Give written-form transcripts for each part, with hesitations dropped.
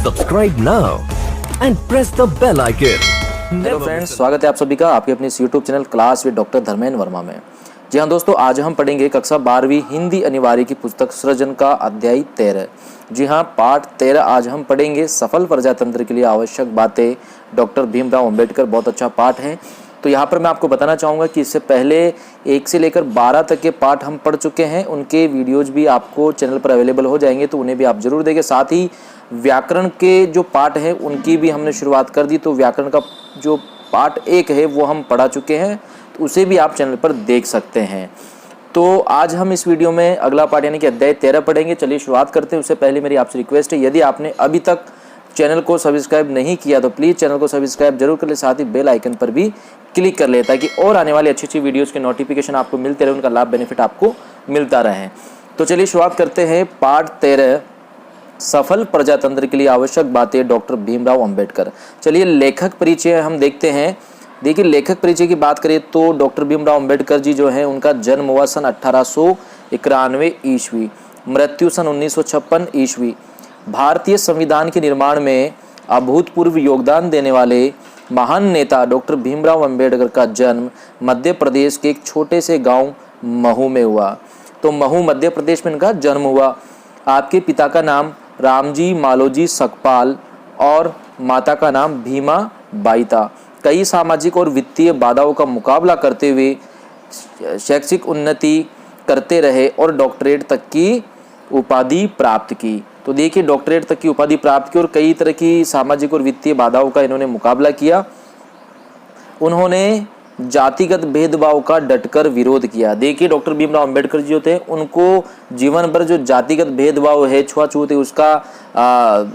Subscribe now and press the bell icon. Hello friends, स्वागत है आप सभी का आपके अपने इस YouTube channel class with doctor Dharmendra Verma में। जी हाँ दोस्तों, आज हम पढ़ेंगे कक्षा 12वीं हिंदी अनिवार्य की पुस्तक सृजन का अध्याय 13। जी हाँ, पाठ 13 आज हम पढ़ेंगे सफल प्रजातंत्र के लिए आवश्यक बातें, डॉक्टर भीमराव अंबेडकर। बहुत अच्छा पाठ है। तो यहाँ पर मैं आपको बताना चाहूँगा कि इससे पहले 1 से लेकर 12 तक के पाठ हम पढ़ चुके हैं। उनके वीडियोज़ भी आपको चैनल पर अवेलेबल हो जाएंगे, तो उन्हें भी आप ज़रूर देखें। साथ ही व्याकरण के जो पाठ हैं उनकी भी हमने शुरुआत कर दी, तो व्याकरण का जो पाठ 1 है वो हम पढ़ा चुके हैं, तो उसे भी आप चैनल पर देख सकते हैं। तो आज हम इस वीडियो में अगला पाठ यानी कि अध्याय 13 पढ़ेंगे। चलिए शुरुआत करते हैं। उससे पहले मेरी आपसे रिक्वेस्ट है, यदि आपने अभी तक चैनल को सब्सक्राइब नहीं किया तो प्लीज़ चैनल को सब्सक्राइब जरूर कर ले, साथ ही बेल आइकन पर भी क्लिक कर ले ताकि और आने वाली अच्छी अच्छी वीडियोज़ के नोटिफिकेशन आपको मिलते रहे, उनका लाभ बेनिफिट आपको मिलता रहे। तो चलिए शुरुआत करते हैं। पाठ 13 सफल प्रजातंत्र के लिए आवश्यक बातें, डॉक्टर भीमराव अंबेडकर। चलिए लेखक परिचय हम देखते हैं। देखिए, लेखक परिचय की बात करें तो डॉक्टर भीमराव अंबेडकर जी जो है, उनका जन्म हुआ सन 1891 ईस्वी, मृत्यु सन 1956 ईस्वी। भारतीय संविधान के निर्माण में अभूतपूर्व योगदान देने वाले महान नेता डॉक्टर भीमराव अंबेडकर का जन्म मध्य प्रदेश के एक छोटे से गांव महू में हुआ। तो महू मध्य प्रदेश में इनका जन्म हुआ। आपके पिता का नाम रामजी मालोजी सकपाल और माता का नाम भीमा बाई था। कई सामाजिक और वित्तीय बाधाओं का मुकाबला करते हुए शैक्षिक उन्नति करते रहे और डॉक्टरेट तक की उपाधि प्राप्त की। तो देखिए, डॉक्टरेट तक की उपाधि प्राप्त की और कई तरह की सामाजिक और वित्तीय बाधाओं का इन्होंने मुकाबला किया। उन्होंने जातिगत भेदभाव का डटकर विरोध किया। देखिए, डॉक्टर भीमराव अंबेडकर जी जो थे, उनको जीवन भर जो जातिगत भेदभाव है, छुआछूत है, उसका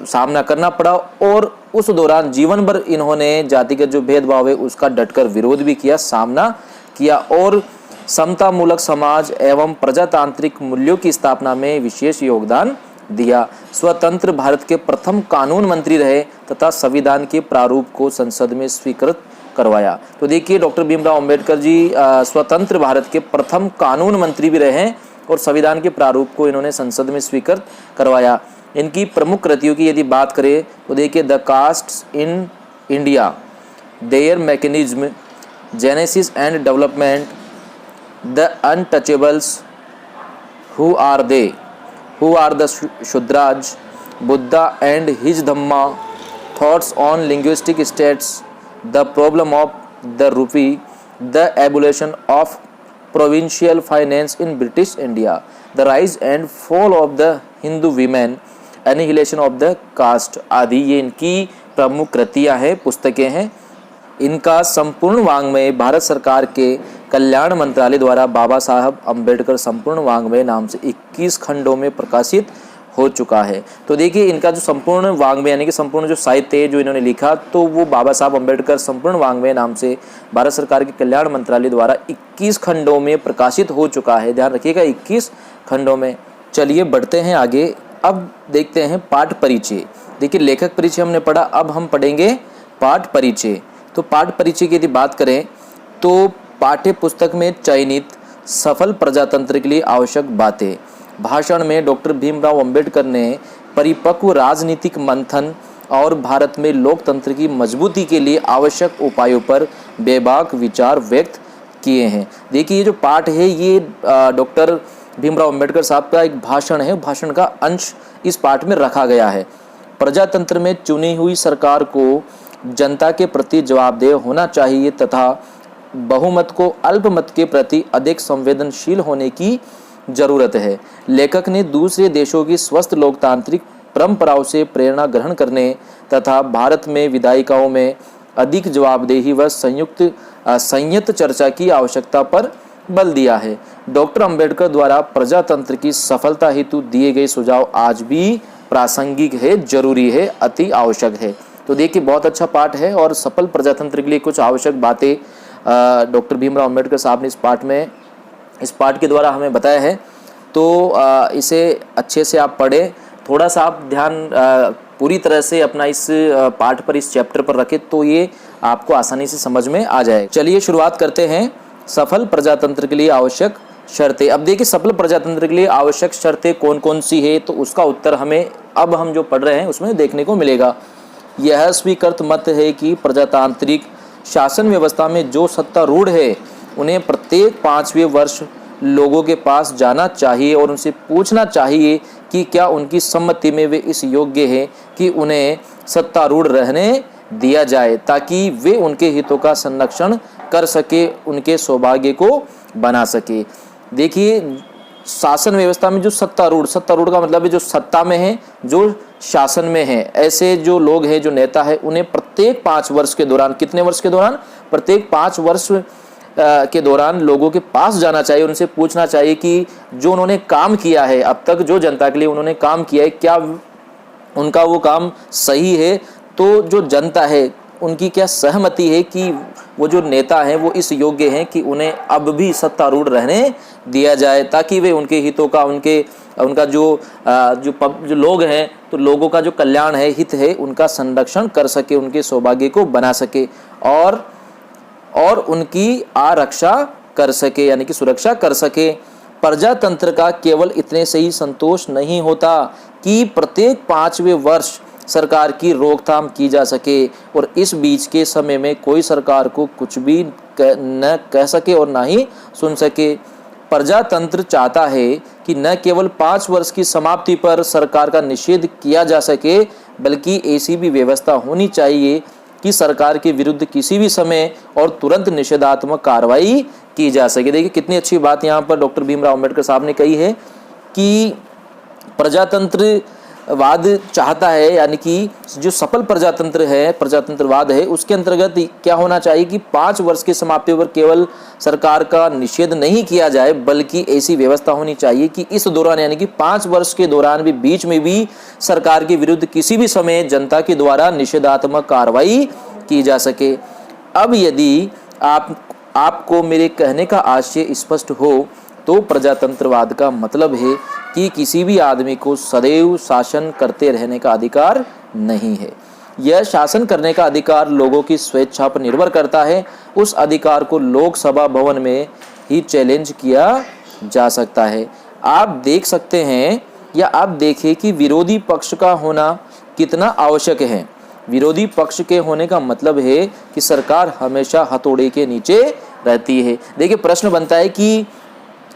सामना करना पड़ा और उस दौरान जीवन भर इन्होंने जातिगत जो भेदभाव है उसका डटकर विरोध भी किया, सामना किया और समतामूलक समाज एवं प्रजातांत्रिक मूल्यों की स्थापना में विशेष योगदान दिया। स्वतंत्र भारत के प्रथम कानून मंत्री रहे तथा संविधान के प्रारूप को संसद में स्वीकृत करवाया। तो देखिए, डॉक्टर भीमराव अंबेडकर जी स्वतंत्र भारत के प्रथम कानून मंत्री भी रहे और संविधान के प्रारूप को इन्होंने संसद में स्वीकृत करवाया। इनकी प्रमुख कृतियों की यदि बात करें तो देखिए, the caste in India, their mechanism, genesis and development, the untouchables, who are they, who are the Shudras, Buddha and his Dhamma, thoughts on linguistic states, the problem of the rupee, the abolition of provincial finance in British India, the rise and fall of the Hindu women, annihilation of the caste आदि ये इनकी प्रमुख कृतियाँ हैं, पुस्तकें हैं। इनका संपूर्ण वाङ्मय भारत सरकार के कल्याण मंत्रालय द्वारा बाबा साहब अम्बेडकर संपूर्ण वाङ्मय नाम से 21 खंडों में प्रकाशित हो चुका है। तो देखिए, इनका जो संपूर्ण वाङ्मय यानी कि संपूर्ण जो साहित्य है जो इन्होंने लिखा, तो वो बाबा साहब अम्बेडकर संपूर्ण वाङ्मय नाम से भारत सरकार के कल्याण मंत्रालय द्वारा 21 खंडों में प्रकाशित हो चुका है। ध्यान रखिएगा, 21 खंडों में। चलिए बढ़ते हैं आगे। अब देखते हैं पाठ परिचय। देखिए, लेखक परिचय हमने पढ़ा, अब हम पढ़ेंगे पाठ परिचय। तो पाठ परिचय की यदि बात करें तो पाठ्य पुस्तक में चयनित सफल प्रजातंत्र के लिए आवश्यक बातें। भाषण में डॉक्टर भीमराव अंबेडकर ने परिपक्व राजनीतिक मंथन और भारत में लोकतंत्र की मजबूती के लिए आवश्यक उपायों पर बेबाक विचार व्यक्त किए हैं। देखिए, ये जो पाठ है ये डॉक्टर भीमराव अंबेडकर साहब का एक भाषण है, भाषण का अंश इस पाठ में रखा गया है। प्रजातंत्र में चुनी हुई सरकार को जनता के प्रति जवाबदेह होना चाहिए तथा बहुमत को अल्पमत के प्रति अधिक संवेदनशील होने की जरूरत है। लेखक ने दूसरे देशों की स्वस्थ लोकतांत्रिक परंपराओं से प्रेरणा ग्रहण करने तथा भारत में विधायिकाओं में अधिक जवाबदेही व संयत चर्चा की आवश्यकता पर बल दिया है। डॉक्टर अंबेडकर द्वारा प्रजातंत्र की सफलता हेतु दिए गए सुझाव आज भी प्रासंगिक है, जरूरी है, अति आवश्यक है। तो देखिए, बहुत अच्छा पाठ है और सफल प्रजातंत्र के लिए कुछ आवश्यक बातें डॉक्टर भीमराव अंबेडकर साहब ने इस पाठ के द्वारा हमें बताया है। तो इसे अच्छे से आप पढ़ें, थोड़ा सा आप ध्यान पूरी तरह से अपना इस पाठ पर, इस चैप्टर पर रखें तो ये आपको आसानी से समझ में आ जाए। चलिए शुरुआत करते हैं। सफल प्रजातंत्र के लिए आवश्यक शर्तें। अब देखिए सफल प्रजातंत्र के लिए आवश्यक शर्तें कौन कौन सी है, तो उसका उत्तर हमें अब हम जो पढ़ रहे हैं उसमें देखने को मिलेगा। यह स्वीकृत मत है कि प्रजातांत्रिक शासन व्यवस्था में जो सत्तारूढ़ है उन्हें प्रत्येक 5वें वर्ष लोगों के पास जाना चाहिए और उनसे पूछना चाहिए कि क्या उनकी सम्मति में वे इस योग्य है कि उन्हें सत्तारूढ़ रहने दिया जाए, ताकि वे उनके हितों का संरक्षण कर सके, उनके सौभाग्य को बना सके। देखिए शासन व्यवस्था में जो सत्तारूढ़ का मतलब है जो सत्ता में है, जो शासन में है, ऐसे जो लोग हैं, जो नेता है, उन्हें प्रत्येक 5 वर्ष के दौरान, कितने वर्ष के दौरान, प्रत्येक 5 वर्ष के दौरान लोगों के पास जाना चाहिए, उनसे पूछना चाहिए कि जो उन्होंने काम किया है अब तक, जो जनता के लिए उन्होंने काम किया है, क्या उनका वो काम सही है, तो जो जनता है उनकी क्या सहमति है कि वो जो नेता हैं वो इस योग्य हैं कि उन्हें अब भी सत्तारूढ़ रहने दिया जाए, ताकि वे उनके हितों का, उनका जो लोग हैं, तो लोगों का जो कल्याण है, हित है, उनका संरक्षण कर सके, उनके सौभाग्य को बना सके और उनकी आरक्षा कर सके, यानी कि सुरक्षा कर सके। प्रजातंत्र का केवल इतने से ही संतोष नहीं होता कि प्रत्येक 5वें वर्ष सरकार की रोकथाम की जा सके और इस बीच के समय में कोई सरकार को कुछ भी न कह सके और ना ही सुन सके। प्रजातंत्र चाहता है कि न केवल 5 वर्ष की समाप्ति पर सरकार का निषेध किया जा सके, बल्कि ऐसी भी व्यवस्था होनी चाहिए कि सरकार के विरुद्ध किसी भी समय और तुरंत निषेधात्मक कार्रवाई की जा सके। देखिए कितनी अच्छी बात यहाँ पर डॉक्टर भीमराव अंबेडकर साहब ने कही है कि प्रजातंत्रवाद चाहता है, यानी कि जो सफल प्रजातंत्रवाद है, उसके अंतर्गत क्या होना चाहिए कि 5 वर्ष की समाप्ति पर केवल सरकार का निषेध नहीं किया जाए, बल्कि ऐसी व्यवस्था होनी चाहिए कि इस दौरान, यानी कि 5 वर्ष के दौरान भी, बीच में भी सरकार के विरुद्ध किसी भी समय जनता के द्वारा निषेधात्मक कार्रवाई की जा सके। अब यदि आपको मेरे कहने का आशय स्पष्ट हो, तो प्रजातंत्रवाद का मतलब है कि किसी भी आदमी को सदैव शासन करते रहने का अधिकार नहीं है। यह शासन करने का अधिकार लोगों की स्वेच्छा पर निर्भर करता है। उस अधिकार को लोकसभा भवन में ही चैलेंज किया जा सकता है। आप देख सकते हैं या आप देखें कि विरोधी पक्ष का होना कितना आवश्यक है। विरोधी पक्ष के होने का मतलब है कि सरकार हमेशा हथौड़े के नीचे रहती है। देखिए प्रश्न बनता है कि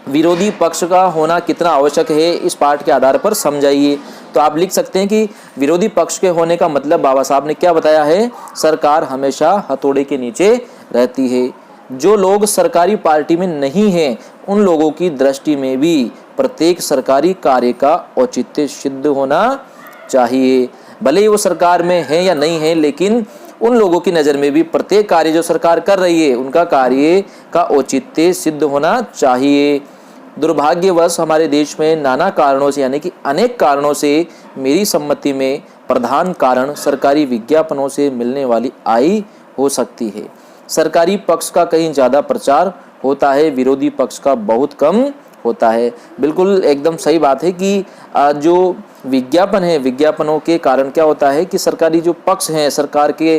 विरोधी पक्ष का होना कितना आवश्यक है, इस पाठ के आधार पर समझाइए। तो आप लिख सकते हैं कि विरोधी पक्ष के होने का मतलब बाबा साहब ने क्या बताया है, सरकार हमेशा हथौड़े के नीचे रहती है। जो लोग सरकारी पार्टी में नहीं हैं, उन लोगों की दृष्टि में भी प्रत्येक सरकारी कार्य का औचित्य सिद्ध होना चाहिए। भले ही वो सरकार में है या नहीं है, लेकिन उन लोगों की नज़र में भी प्रत्येक कार्य जो सरकार कर रही है, उनका कार्य का औचित्य सिद्ध होना चाहिए। दुर्भाग्यवश हमारे देश में नाना कारणों से, यानी कि अनेक कारणों से, मेरी सम्मति में प्रधान कारण सरकारी विज्ञापनों से मिलने वाली आय हो सकती है। सरकारी पक्ष का कहीं ज़्यादा प्रचार होता है, विरोधी पक्ष का बहुत कम होता है। बिल्कुल एकदम सही बात है कि जो विज्ञापन है, विज्ञापनों के कारण क्या होता है कि सरकारी जो पक्ष हैं, सरकार के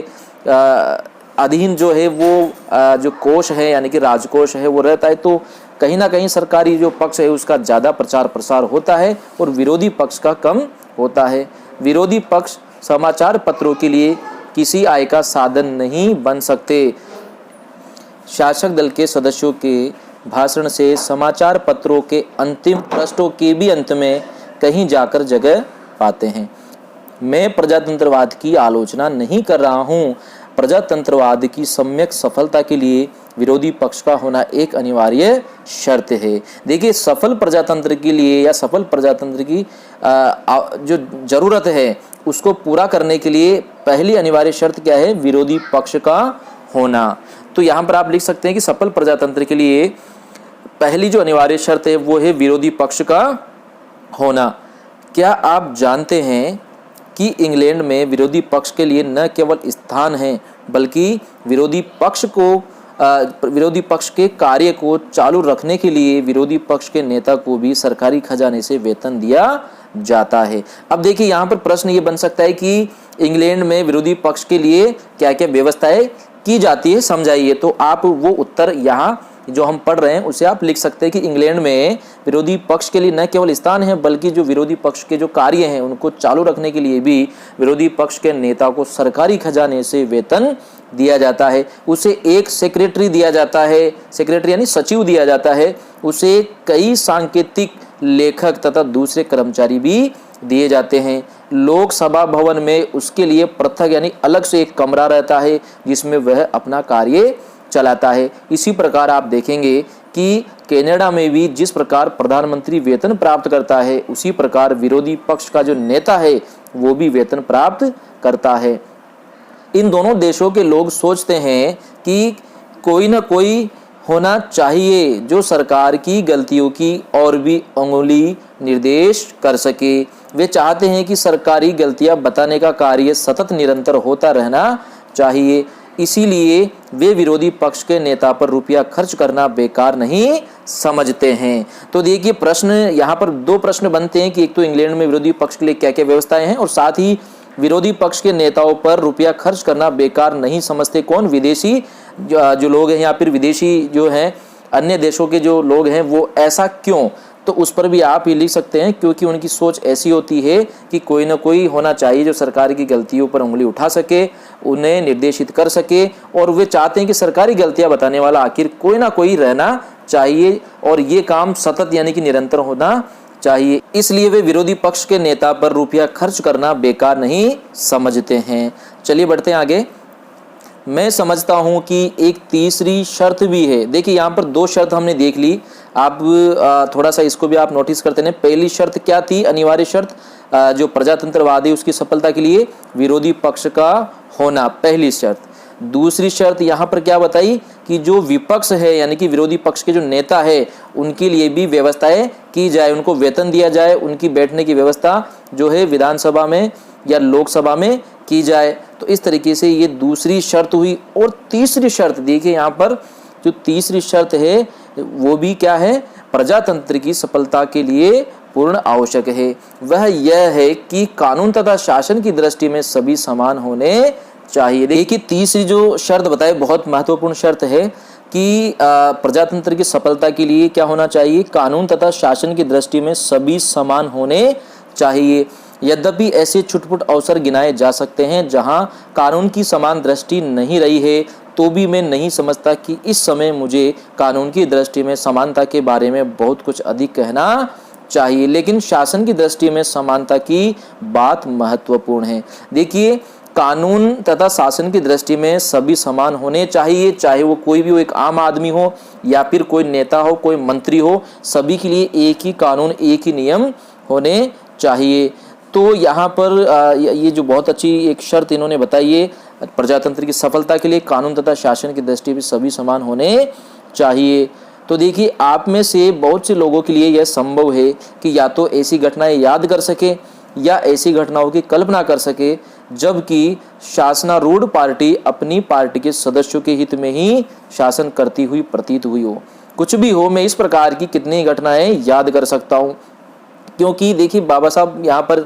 अधीन जो है वो जो कोष है, यानी कि राजकोष है, वो रहता है। तो कहीं ना कहीं सरकारी जो पक्ष है उसका ज़्यादा प्रचार प्रसार होता है और विरोधी पक्ष का कम होता है। विरोधी पक्ष समाचार पत्रों के लिए किसी आय का साधन नहीं बन सकते। शासक दल के सदस्यों के भाषण से समाचार पत्रों के अंतिम पृष्ठों के भी अंत में कहीं जाकर जगह पाते हैं। मैं प्रजातंत्रवाद की आलोचना नहीं कर रहा हूँ। प्रजातंत्रवाद की सम्यक सफलता के लिए विरोधी पक्ष का होना एक अनिवार्य शर्त है। देखिए सफल प्रजातंत्र के लिए या सफल प्रजातंत्र की जो जरूरत है उसको पूरा करने के लिए पहली अनिवार्य शर्त क्या है, विरोधी पक्ष का होना। तो यहाँ पर आप लिख सकते हैं कि सफल प्रजातंत्र के लिए पहली जो अनिवार्य शर्त है वो है विरोधी पक्ष का होना। क्या आप जानते हैं कि इंग्लैंड में विरोधी पक्ष के लिए न केवल स्थान है, बल्कि विरोधी पक्ष के कार्य को चालू रखने के लिए विरोधी पक्ष के नेता को भी सरकारी खजाने से वेतन दिया जाता है। अब देखिए यहाँ पर प्रश्न ये बन सकता है कि इंग्लैंड में विरोधी पक्ष के लिए क्या क्या व्यवस्थाएं की जाती है, समझाइए। तो आप वो उत्तर यहाँ जो हम पढ़ रहे हैं उसे आप लिख सकते हैं कि इंग्लैंड में विरोधी पक्ष के लिए न केवल स्थान है बल्कि जो विरोधी पक्ष के जो कार्य हैं उनको चालू रखने के लिए भी विरोधी पक्ष के नेता को सरकारी खजाने से वेतन दिया जाता है। उसे एक सेक्रेटरी दिया जाता है, सेक्रेटरी यानी सचिव दिया जाता है, उसे कई सांकेतिक लेखक तथा दूसरे कर्मचारी भी दिए जाते हैं। लोकसभा भवन में उसके लिए पृथक यानी अलग से एक कमरा रहता है जिसमें वह अपना कार्य चलाता है। इसी प्रकार आप देखेंगे कि कनाडा में भी जिस प्रकार प्रधानमंत्री वेतन प्राप्त करता है उसी प्रकार विरोधी पक्ष का जो नेता है वो भी वेतन प्राप्त करता है। इन दोनों देशों के लोग सोचते हैं कि कोई ना कोई होना चाहिए जो सरकार की गलतियों की और भी अंगुली निर्देश कर सके। वे चाहते हैं कि सरकारी गलतियां बताने का कार्य सतत निरंतर होता रहना चाहिए, इसीलिए वे विरोधी पक्ष के नेता पर रुपया खर्च करना बेकार नहीं समझते हैं। तो देखिए प्रश्न यहाँ पर दो प्रश्न बनते हैं कि एक तो इंग्लैंड में विरोधी पक्ष के लिए क्या क्या व्यवस्थाएं हैं और साथ ही विरोधी पक्ष के नेताओं पर रुपया खर्च करना बेकार नहीं समझते कौन, विदेशी जो लोग हैं या फिर विदेशी जो हैं अन्य देशों के जो लोग हैं वो ऐसा क्यों। तो उस पर भी आप ये लिख सकते हैं क्योंकि उनकी सोच ऐसी होती है कि कोई ना कोई होना चाहिए जो सरकार की गलतियों पर उंगली उठा सके, उन्हें निर्देशित कर सके, और वे चाहते हैं कि सरकारी गलतियां बताने वाला आखिर कोई ना कोई रहना चाहिए और ये काम सतत यानी कि निरंतर होना चाहिए। इसलिए वे विरोधी पक्ष के नेता पर रुपया खर्च करना बेकार नहीं समझते हैं। चलिए बढ़ते हैं आगे। मैं समझता हूं कि एक तीसरी शर्त भी है। देखिए यहाँ पर दो शर्त हमने देख ली, आप थोड़ा सा इसको भी आप नोटिस करते हैं। पहली शर्त क्या थी, अनिवार्य शर्त जो प्रजातंत्रवादी उसकी सफलता के लिए विरोधी पक्ष का होना, पहली शर्त। दूसरी शर्त यहाँ पर क्या बताई कि जो विपक्ष है यानी कि विरोधी पक्ष के जो नेता है उनके लिए भी व्यवस्थाएं की जाए, उनको वेतन दिया जाए, उनकी बैठने की व्यवस्था जो है विधानसभा में या लोकसभा में की जाए। तो इस तरीके से ये दूसरी शर्त हुई। और तीसरी शर्त देखिए यहाँ पर जो तीसरी शर्त है वो भी क्या है, प्रजातंत्र की सफलता के लिए पूर्ण आवश्यक है। वह यह है कि कानून तथा शासन की दृष्टि में सभी समान होने चाहिए। देखिए तीसरी जो शर्त बताए बहुत महत्वपूर्ण शर्त है कि प्रजातंत्र की सफलता के लिए क्या होना चाहिए, कानून तथा शासन की दृष्टि में सभी समान होने चाहिए। यद्यपि ऐसे छुटपुट अवसर गिनाए जा सकते हैं जहां कानून की समान दृष्टि नहीं रही है, तो भी मैं नहीं समझता कि इस समय मुझे कानून की दृष्टि में समानता के बारे में बहुत कुछ अधिक कहना चाहिए, लेकिन शासन की दृष्टि में समानता की बात महत्वपूर्ण है। देखिए कानून तथा शासन की दृष्टि में सभी समान होने चाहिए, चाहे वो कोई भी हो, एक आम आदमी हो या फिर कोई नेता हो, कोई मंत्री हो, सभी के लिए एक ही कानून एक ही नियम होने चाहिए। तो यहाँ पर ये जो बहुत अच्छी एक शर्त इन्होंने बताई है, प्रजातंत्र की सफलता के लिए कानून तथा शासन की दृष्टि में सभी समान होने चाहिए। तो देखिए आप में से बहुत से लोगों के लिए यह संभव है कि या तो ऐसी घटनाएं याद कर सके या ऐसी घटनाओं की कल्पना कर सके जबकि शासनारूढ़ पार्टी अपनी पार्टी के सदस्यों के हित में ही शासन करती हुई प्रतीत हुई हो। कुछ भी हो, मैं इस प्रकार की कितनी घटनाएं याद कर सकता हूँ, क्योंकि देखिए बाबा साहब यहाँ पर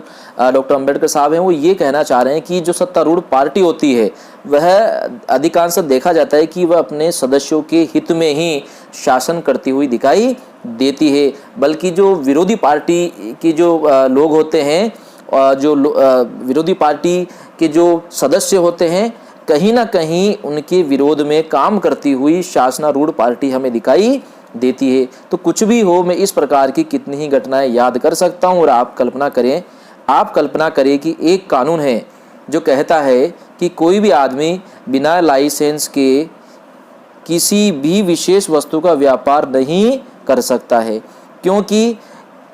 डॉक्टर अंबेडकर साहब हैं वो ये कहना चाह रहे हैं कि जो सत्तारूढ़ पार्टी होती है वह अधिकांश देखा जाता है कि वह अपने सदस्यों के हित में ही शासन करती हुई दिखाई देती है, बल्कि जो विरोधी पार्टी के जो लोग होते हैं, जो विरोधी पार्टी के जो सदस्य होते हैं, कहीं ना कहीं उनके विरोध में काम करती हुई शासनारूढ़ पार्टी हमें दिखाई देती है। तो कुछ भी हो, मैं इस प्रकार की कितनी ही घटनाएं याद कर सकता हूं। और आप कल्पना करें कि एक कानून है जो कहता है कि कोई भी आदमी बिना लाइसेंस के किसी भी विशेष वस्तु का व्यापार नहीं कर सकता है, क्योंकि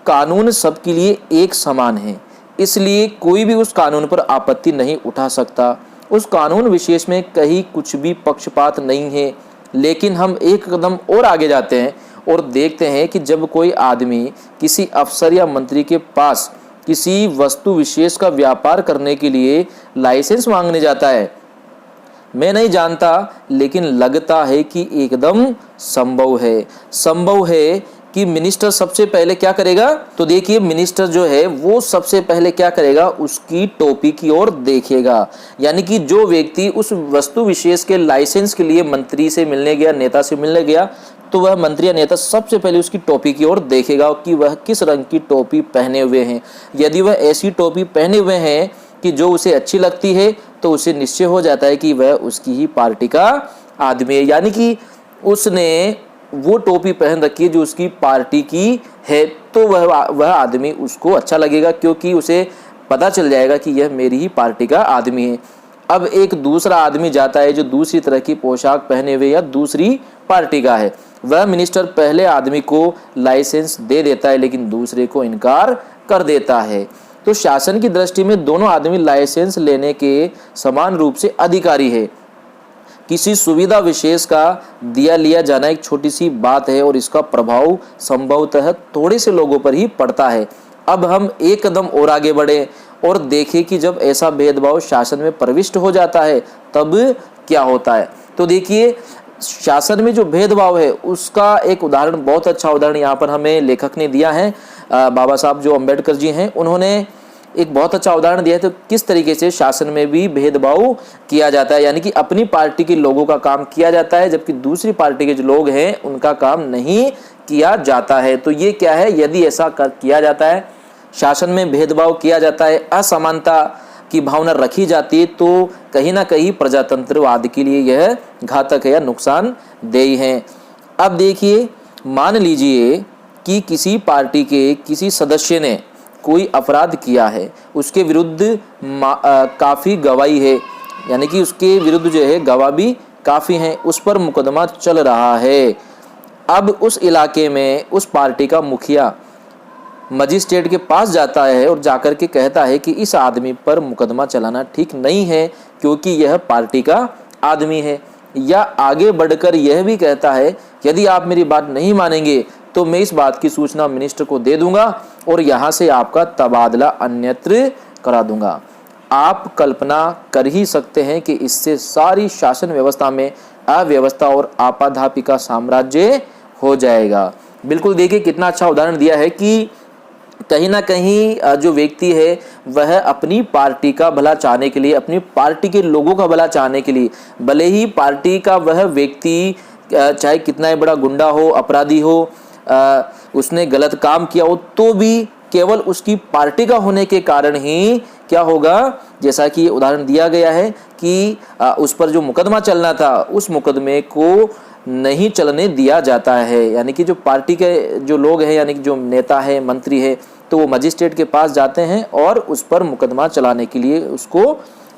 कानून सबके लिए एक समान है, इसलिए कोई भी उस कानून पर आपत्ति नहीं उठा सकता। उस कानून विशेष में कहीं कुछ भी पक्षपात नहीं है। लेकिन हम एक कदम और आगे जाते हैं और देखते हैं कि जब कोई आदमी किसी अफसर या मंत्री के पास किसी वस्तु विशेष का व्यापार करने के लिए लाइसेंस मांगने जाता है, मैं नहीं जानता लेकिन लगता है कि एकदम संभव है कि मिनिस्टर सबसे पहले क्या करेगा, तो देखिए मिनिस्टर जो है वो सबसे पहले क्या करेगा, उसकी टोपी की ओर देखेगा। यानी कि जो व्यक्ति उस वस्तु विशेष के लाइसेंस के लिए मंत्री से मिलने गया, नेता से मिलने गया, तो वह मंत्री या नेता सबसे पहले उसकी टोपी की ओर देखेगा कि वह किस रंग की टोपी पहने हुए हैं। यदि वह ऐसी टोपी पहने हुए हैं कि जो उसे अच्छी लगती है, तो उसे निश्चय हो जाता है कि वह उसकी ही पार्टी का आदमी है। यानी कि उसने वो टोपी पहन रखी है जो उसकी पार्टी की है, तो वह आदमी उसको अच्छा लगेगा, क्योंकि उसे पता चल जाएगा कि यह मेरी ही पार्टी का आदमी है। अब एक दूसरा आदमी जाता है जो दूसरी तरह की पोशाक पहने हुए या दूसरी पार्टी का है, वह मिनिस्टर पहले आदमी को लाइसेंस दे देता है, लेकिन दूसरे को इनकार कर देता है। तो शासन की दृष्टि में दोनों आदमी लाइसेंस लेने के समान रूप से अधिकारी है। किसी सुविधा विशेष का दिया लिया जाना एक छोटी सी बात है और इसका प्रभाव संभवतः थोड़े से लोगों पर ही पड़ता है। अब हम एक कदम और आगे बढ़े और देखें कि जब ऐसा भेदभाव शासन में प्रविष्ट हो जाता है तब क्या होता है। तो देखिए शासन में जो भेदभाव है उसका एक उदाहरण, बहुत अच्छा उदाहरण यहाँ पर हमें लेखक ने दिया है। बाबा साहब जो अम्बेडकर जी हैं, उन्होंने एक बहुत अच्छा उदाहरण दिया है। तो किस तरीके से शासन में भी भेदभाव किया जाता है, यानी कि अपनी पार्टी के लोगों का काम किया जाता है जबकि दूसरी पार्टी के जो लोग हैं उनका काम नहीं किया जाता है। तो ये क्या है, यदि ऐसा किया जाता है, शासन में भेदभाव किया जाता है, असमानता की भावना रखी जाती है, तो कहीं ना कहीं प्रजातंत्रवाद के लिए यह घातक है या नुकसानदेह है। अब देखिए, मान लीजिए कि किसी पार्टी के किसी सदस्य ने कोई अपराध किया है, उसके विरुद्ध काफ़ी गवाही है, यानी कि उसके विरुद्ध जो है गवाह भी काफ़ी हैं, उस पर मुकदमा चल रहा है। अब उस इलाके में उस पार्टी का मुखिया मजिस्ट्रेट के पास जाता है और जाकर के कहता है कि इस आदमी पर मुकदमा चलाना ठीक नहीं है क्योंकि यह पार्टी का आदमी है। या आगे बढ़कर यह भी कहता है, यदि आप मेरी बात नहीं मानेंगे तो मैं इस बात की सूचना मिनिस्टर को दे दूंगा और यहाँ से आपका तबादला अन्यत्र करा दूंगा। आप कल्पना कर ही सकते हैं कि इससे सारी शासन व्यवस्था में अव्यवस्था और आपाधापी का साम्राज्य हो जाएगा। बिल्कुल देखिए कितना अच्छा उदाहरण दिया है कि कहीं ना कहीं जो व्यक्ति है वह अपनी पार्टी का भला चाहने के लिए, अपनी पार्टी के लोगों का भला चाहने के लिए, भले ही पार्टी का वह व्यक्ति चाहे कितना ही बड़ा गुंडा हो, अपराधी हो, उसने गलत काम किया हो, तो भी केवल उसकी पार्टी का होने के कारण ही क्या होगा, जैसा कि उदाहरण दिया गया है कि उस पर जो मुकदमा चलना था उस मुकदमे को नहीं चलने दिया जाता है। यानी कि जो पार्टी के जो लोग हैं, यानी कि जो नेता है, मंत्री है, तो वो मजिस्ट्रेट के पास जाते हैं और उस पर मुकदमा चलाने के लिए उसको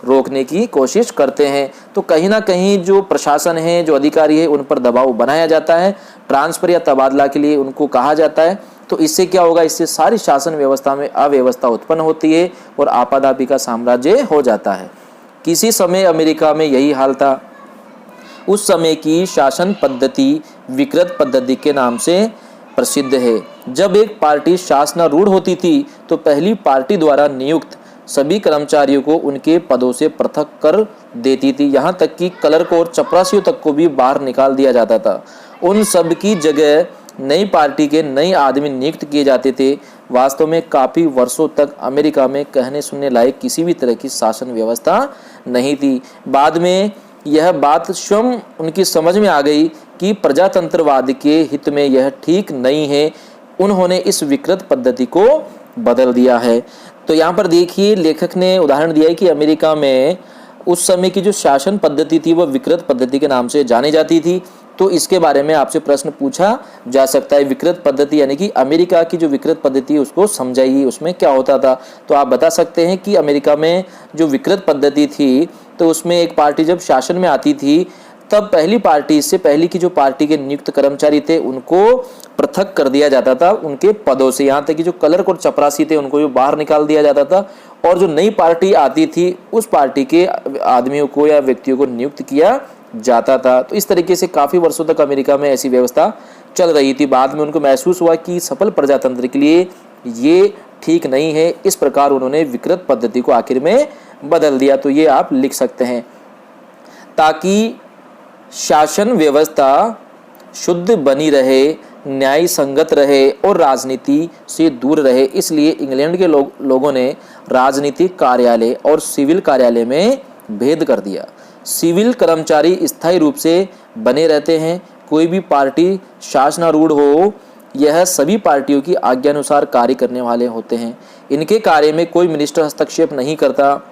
रोकने की कोशिश करते हैं। तो कहीं ना कहीं जो प्रशासन है, जो अधिकारी है, उन पर दबाव बनाया जाता है, ट्रांसफर या तबादला के लिए उनको कहा जाता है। तो इससे क्या होगा, इससे सारी शासन व्यवस्था में अव्यवस्था उत्पन्न होती है और आपाधापी का साम्राज्य हो जाता है। किसी समय अमेरिका में यही हाल था। उस समय की शासन पद्धति विकृत पद्धति के नाम से प्रसिद्ध है। जब एक पार्टी शासनारूढ़ होती थी तो पहली पार्टी द्वारा नियुक्त सभी कर्मचारियों को उनके पदों से पृथक कर देती थी। यहाँ तक कि क्लर्क और चपरासियों तक को भी बाहर निकाल दिया जाता था। उन सब की जगह नई पार्टी के नए आदमी नियुक्त किए जाते थे। वास्तव में काफ़ी वर्षों तक अमेरिका में कहने सुनने लायक किसी भी तरह की शासन व्यवस्था नहीं थी। बाद में यह बात स्वयं उनकी समझ में आ गई कि प्रजातंत्रवाद के हित में यह ठीक नहीं है। उन्होंने इस विकृत पद्धति को बदल दिया है। तो यहाँ पर देखिए लेखक ने उदाहरण दिया है कि अमेरिका में उस समय की जो शासन पद्धति थी वह विकृत पद्धति के नाम से जानी जाती थी। तो इसके बारे में आपसे प्रश्न पूछा जा सकता है, विकृत पद्धति यानी कि अमेरिका की जो विकृत पद्धति उसको समझाइए, उसमें क्या होता था। तो आप बता सकते हैं कि अमेरिका में जो विकृत पद्धति थी तो उसमें एक पार्टी जब शासन में आती थी तब पहली पार्टी से पहली की जो पार्टी के नियुक्त कर्मचारी थे उनको पृथक कर दिया जाता था उनके पदों से। यहाँ तक कि जो क्लर्क और चपरासी थे उनको भी बाहर निकाल दिया जाता था और जो नई पार्टी आती थी उस पार्टी के आदमियों को या व्यक्तियों को नियुक्त किया जाता था। तो इस तरीके से काफ़ी वर्षों तक अमेरिका में ऐसी व्यवस्था चल रही थी। बाद में उनको महसूस हुआ कि सफल प्रजातंत्र के लिए ये ठीक नहीं है। इस प्रकार उन्होंने विकृत पद्धति को आखिर में बदल दिया। तो ये आप लिख सकते हैं, ताकि शासन व्यवस्था शुद्ध बनी रहे, न्याय संगत रहे और राजनीति से दूर रहे, इसलिए इंग्लैंड के लोगों ने राजनीतिक कार्यालय और सिविल कार्यालय में भेद कर दिया। सिविल कर्मचारी स्थायी रूप से बने रहते हैं, कोई भी पार्टी शासनारूढ़ हो, यह सभी पार्टियों की आज्ञानुसार कार्य करने वाले होते हैं। इनके कार्य में कोई मिनिस्टर हस्तक्षेप नहीं करता।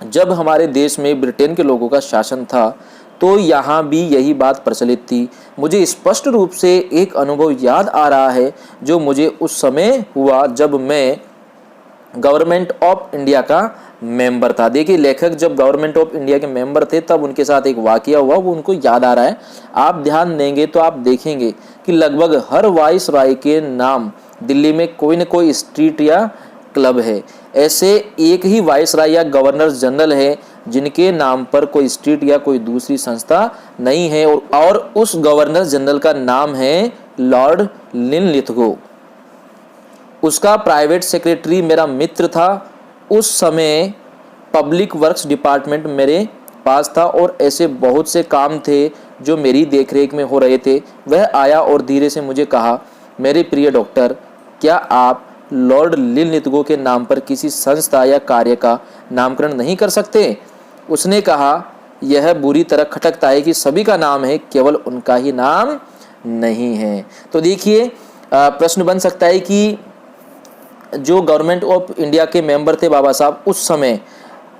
जब हमारे देश में ब्रिटेन के लोगों का शासन था तो यहाँ भी यही बात प्रचलित थी। मुझे स्पष्ट रूप से एक अनुभव याद आ रहा है जो मुझे उस समय हुआ जब मैं गवर्नमेंट ऑफ इंडिया का मेंबर था। देखिए, लेखक जब गवर्नमेंट ऑफ इंडिया के मेंबर थे तब उनके साथ एक वाकया हुआ, वो उनको याद आ रहा है। आप ध्यान देंगे तो आप देखेंगे कि लगभग हर वाइसराय के नाम दिल्ली में कोई न कोई स्ट्रीट या क्लब है। ऐसे एक ही वाइसराय या गवर्नर जनरल है जिनके नाम पर कोई स्ट्रीट या कोई दूसरी संस्था नहीं है, और उस गवर्नर जनरल का नाम है लॉर्ड लिनलिथगो। उसका प्राइवेट सेक्रेटरी मेरा मित्र था। उस समय पब्लिक वर्क्स डिपार्टमेंट मेरे पास था और ऐसे बहुत से काम थे जो मेरी देखरेख में हो रहे थे। वह आया और धीरे से मुझे कहा, मेरे प्रिय डॉक्टर, क्या आप लॉर्ड लिनलिथगो के नाम पर किसी संस्था या कार्य का नामकरण नहीं कर सकते? उसने कहा, यह बुरी तरह खटकता है कि सभी का नाम है, केवल उनका ही नाम नहीं है। तो देखिए, प्रश्न बन सकता है कि जो गवर्नमेंट ऑफ इंडिया के मेंबर थे बाबा साहब,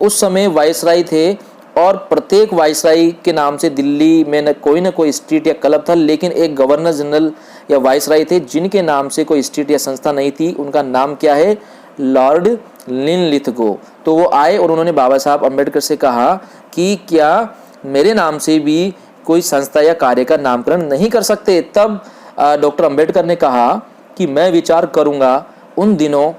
उस समय वाइसराय थे और प्रत्येक वाइसराय के नाम से दिल्ली में न कोई स्ट्रीट या क्लब था, लेकिन एक गवर्नर जनरल या वाइसराय थे जिनके नाम से कोई स्ट्रीट या संस्था नहीं थी। उनका नाम क्या है? Lord Linlithgow. तो वो आए और उन्होंने बाबा साहब अम्बेडकर से कहा कि क्या मेरे नाम से भी कोई संस्था या कार्य का नामकरण नहीं कर सकते? तब डॉक्टर अम्बेडकर ने कहा कि मैं विचार करूंगा। उन दिनों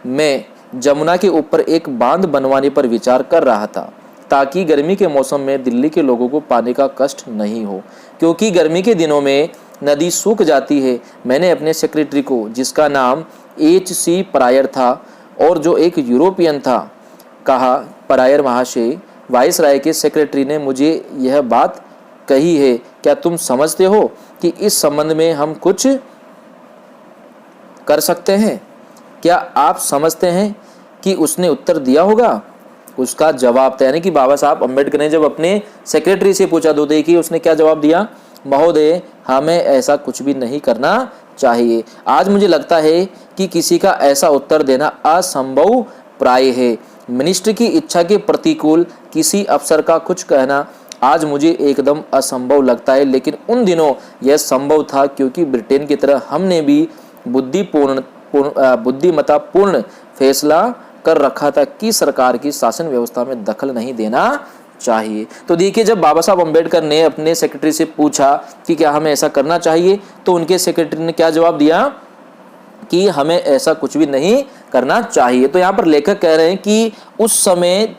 मैं जमुना के ऊपर एक बांध बनवाने पर विचार कर रहा था ताकि गर्मी के मौसम में दिल्ली के लोगों को पानी का कष्ट नहीं हो, क्योंकि गर्मी के दिनों में नदी सूख जाती है। मैंने अपने सेक्रेटरी को, जिसका नाम H.C. प्रायर था और जो एक यूरोपियन था, कहा, प्रायर महाशय, वाइसराय के सेक्रेटरी ने मुझे यह बात कही है, क्या तुम समझते हो कि इस संबंध में हम कुछ कर सकते हैं? क्या आप समझते हैं कि उसने उत्तर दिया होगा? उसका जवाब था, यानी कि बाबा साहब अम्बेडकर ने जब अपने सेक्रेटरी से पूछा, तो देखिए उसने क्या जवाब दिया, महोदय, हमें ऐसा कुछ भी नहीं करना चाहिए। आज मुझे लगता है कि किसी का ऐसा उत्तर देना असंभव प्राय है। मिनिस्टर की इच्छा के प्रतिकूल किसी अफसर का कुछ कहना आज मुझे एकदम असंभव लगता है, लेकिन उन दिनों यह संभव था, क्योंकि ब्रिटेन की तरह हमने भी बुद्धिमत्तापूर्ण फैसला कर रखा था कि सरकार की शासन व्यवस्था में दखल नहीं देना चाहिए। तो देखिए, जब बाबा साहब अम्बेडकर ने अपने सेक्रेटरी से पूछा कि क्या हमें ऐसा करना चाहिए, तो उनके सेक्रेटरी ने क्या जवाब दिया कि हमें ऐसा कुछ भी नहीं करना चाहिए। तो यहाँ पर लेखक कह रहे हैं कि उस समय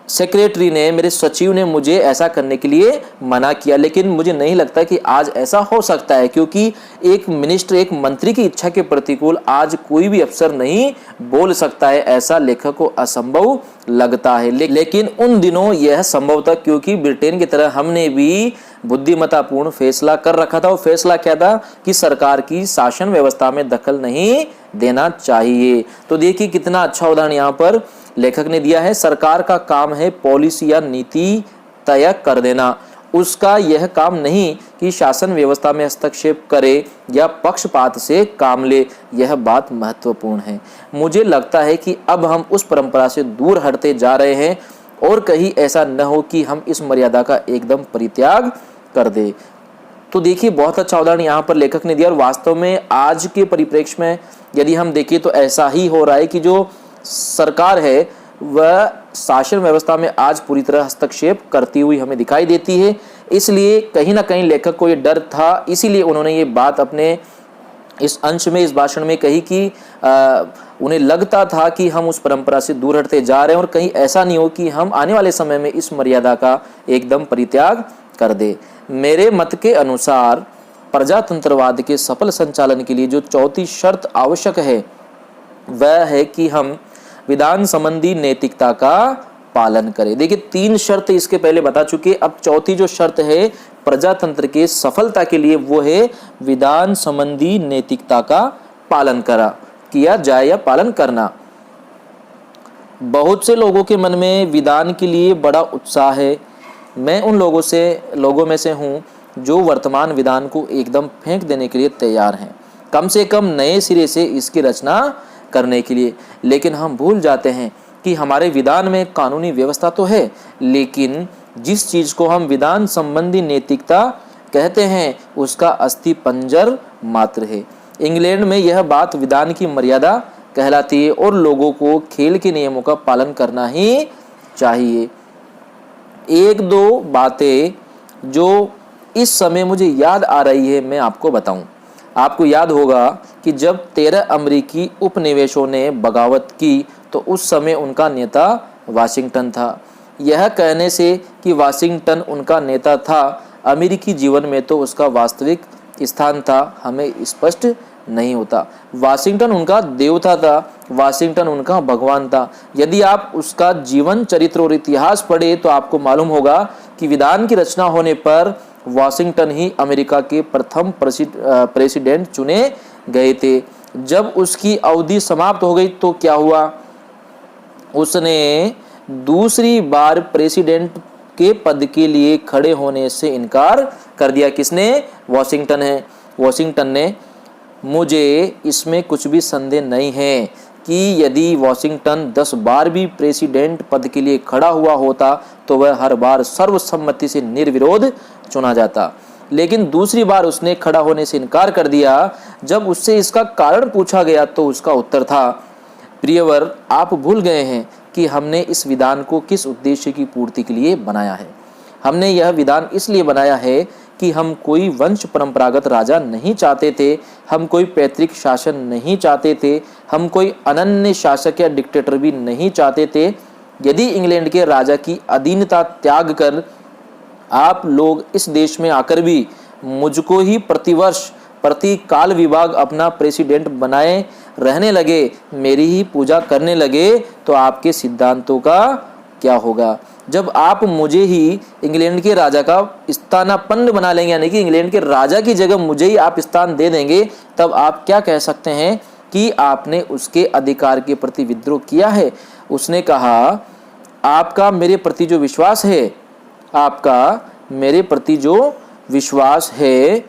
सेक्रेटरी ने, मेरे सचिव ने मुझे ऐसा करने के लिए मना किया, लेकिन मुझे नहीं लगता कि आज ऐसा हो सकता है, क्योंकि एक मिनिस्टर, एक मंत्री की इच्छा के प्रतिकूल आज कोई भी अफसर नहीं बोल सकता है। ऐसा लेखक को असंभव लगता है, लेकिन उन दिनों यह संभव था, क्योंकि ब्रिटेन की तरह हमने भी बुद्धिमत्तापूर्ण फैसला कर रखा था। वो फैसला क्या था कि सरकार की शासन व्यवस्था में दखल नहीं देना चाहिए। तो देखिए कितना अच्छा उदाहरण यहाँ पर लेखक ने दिया है। सरकार का काम है पॉलिसी या नीति तय कर देना, उसका यह काम नहीं कि शासन व्यवस्था में हस्तक्षेप करे या पक्षपात से काम ले। यह बात महत्वपूर्ण है। मुझे लगता है कि अब हम उस परंपरा से दूर हटते जा रहे हैं और कहीं ऐसा न हो कि हम इस मर्यादा का एकदम परित्याग कर दे। तो देखिए बहुत अच्छा उदाहरण यहाँ पर लेखक ने दिया, और वास्तव में आज के परिप्रेक्ष्य में यदि हम देखें तो ऐसा ही हो रहा है कि जो सरकार है वह शासन व्यवस्था में आज पूरी तरह हस्तक्षेप करती हुई हमें दिखाई देती है। इसलिए कहीं ना कहीं लेखक को ये डर था, इसीलिए उन्होंने ये बात अपने इस अंश में, इस भाषण में कही कि उन्हें लगता था कि हम उस परंपरा से दूर हटते जा रहे हैं और कहीं ऐसा नहीं हो कि हम आने वाले समय में इस मर्यादा का एकदम परित्याग कर दे। मेरे मत के अनुसार प्रजातंत्रवाद के सफल संचालन के लिए जो चौथी शर्त आवश्यक है वह है कि हम विधान संबंधी नैतिकता का पालन करें। देखिए 3 शर्त इसके पहले बता चुके, अब चौथी जो शर्त है प्रजातंत्र के सफलता के लिए वो है विधान संबंधी नैतिकता का पालन किया जाए या पालन करना। बहुत से लोगों के मन में विधान के लिए बड़ा उत्साह है। मैं उन लोगों में से हूँ जो वर्तमान विधान को एकदम फेंक देने के लिए तैयार हैं, कम से कम नए सिरे से इसकी रचना करने के लिए। लेकिन हम भूल जाते हैं कि हमारे विधान में कानूनी व्यवस्था तो है, लेकिन जिस चीज को हम विधान संबंधी नैतिकता कहते हैं उसका अस्थिपंजर मात्र है। इंग्लैंड में यह बात विधान की मर्यादा कहलाती है और लोगों को खेल के नियमों का पालन करना ही चाहिए। एक दो बातें जो इस समय मुझे याद आ रही है मैं आपको बताऊं। आपको याद होगा कि जब 13 अमेरिकी उपनिवेशों ने बगावत की तो उस समय उनका नेता वाशिंगटन था। यह कहने से कि वाशिंगटन उनका नेता था, अमेरिकी जीवन में तो उसका वास्तविक स्थान था, हमें स्पष्ट नहीं होता। वाशिंगटन उनका देवता था, वाशिंगटन उनका भगवान था। यदि आप उसका जीवन चरित्र और इतिहास पढ़े तो आपको मालूम होगा कि विधान की रचना होने पर वाशिंगटन ही अमेरिका के प्रथम प्रेसिडेंट चुने गए थे। जब उसकी अवधि समाप्त हो गई तो क्या हुआ? उसने दूसरी बार प्रेसिडेंट के पद के लिए खड़े होने से इनकार कर दिया। किसने? वाशिंगटन ने। मुझे इसमें कुछ भी संदेह नहीं है कि यदि वाशिंगटन 10 बार भी प्रेसिडेंट पद के लिए खड़ा हुआ होता तो वह हर बार सर्वसम्मति से निर्विरोध चुना जाता, लेकिन दूसरी बार उसने खड़ा होने से इनकार कर दिया। जब उससे इसका कारण पूछा गया तो उसका उत्तर था, प्रियवर, आप भूल गए हैं कि हमने इस विधान को किस उद्देश्य की पूर्ति के लिए बनाया है। हमने यह विधान इसलिए बनाया है कि हम कोई वंश परंपरागत राजा नहीं चाहते थे, हम कोई पैतृक शासन नहीं चाहते थे, हम कोई अनन्य शासक या डिक्टेटर भी नहीं चाहते थे। यदि इंग्लैंड के राजा की अधीनता त्याग कर आप लोग इस देश में आकर भी मुझको ही प्रतिवर्ष प्रति काल विभाग अपना प्रेसिडेंट बनाए रहने लगे, मेरी ही पूजा करने लगे, तो आपके सिद्धांतों का क्या होगा? जब आप मुझे ही इंग्लैंड के राजा का स्थानापन्न बना लेंगे, यानी कि इंग्लैंड के राजा की जगह मुझे ही आप स्थान दे देंगे, तब आप क्या कह सकते हैं कि आपने उसके अधिकार के प्रति विद्रोह किया है? उसने कहा, आपका मेरे प्रति जो विश्वास है, आपका मेरे प्रति जो विश्वास है,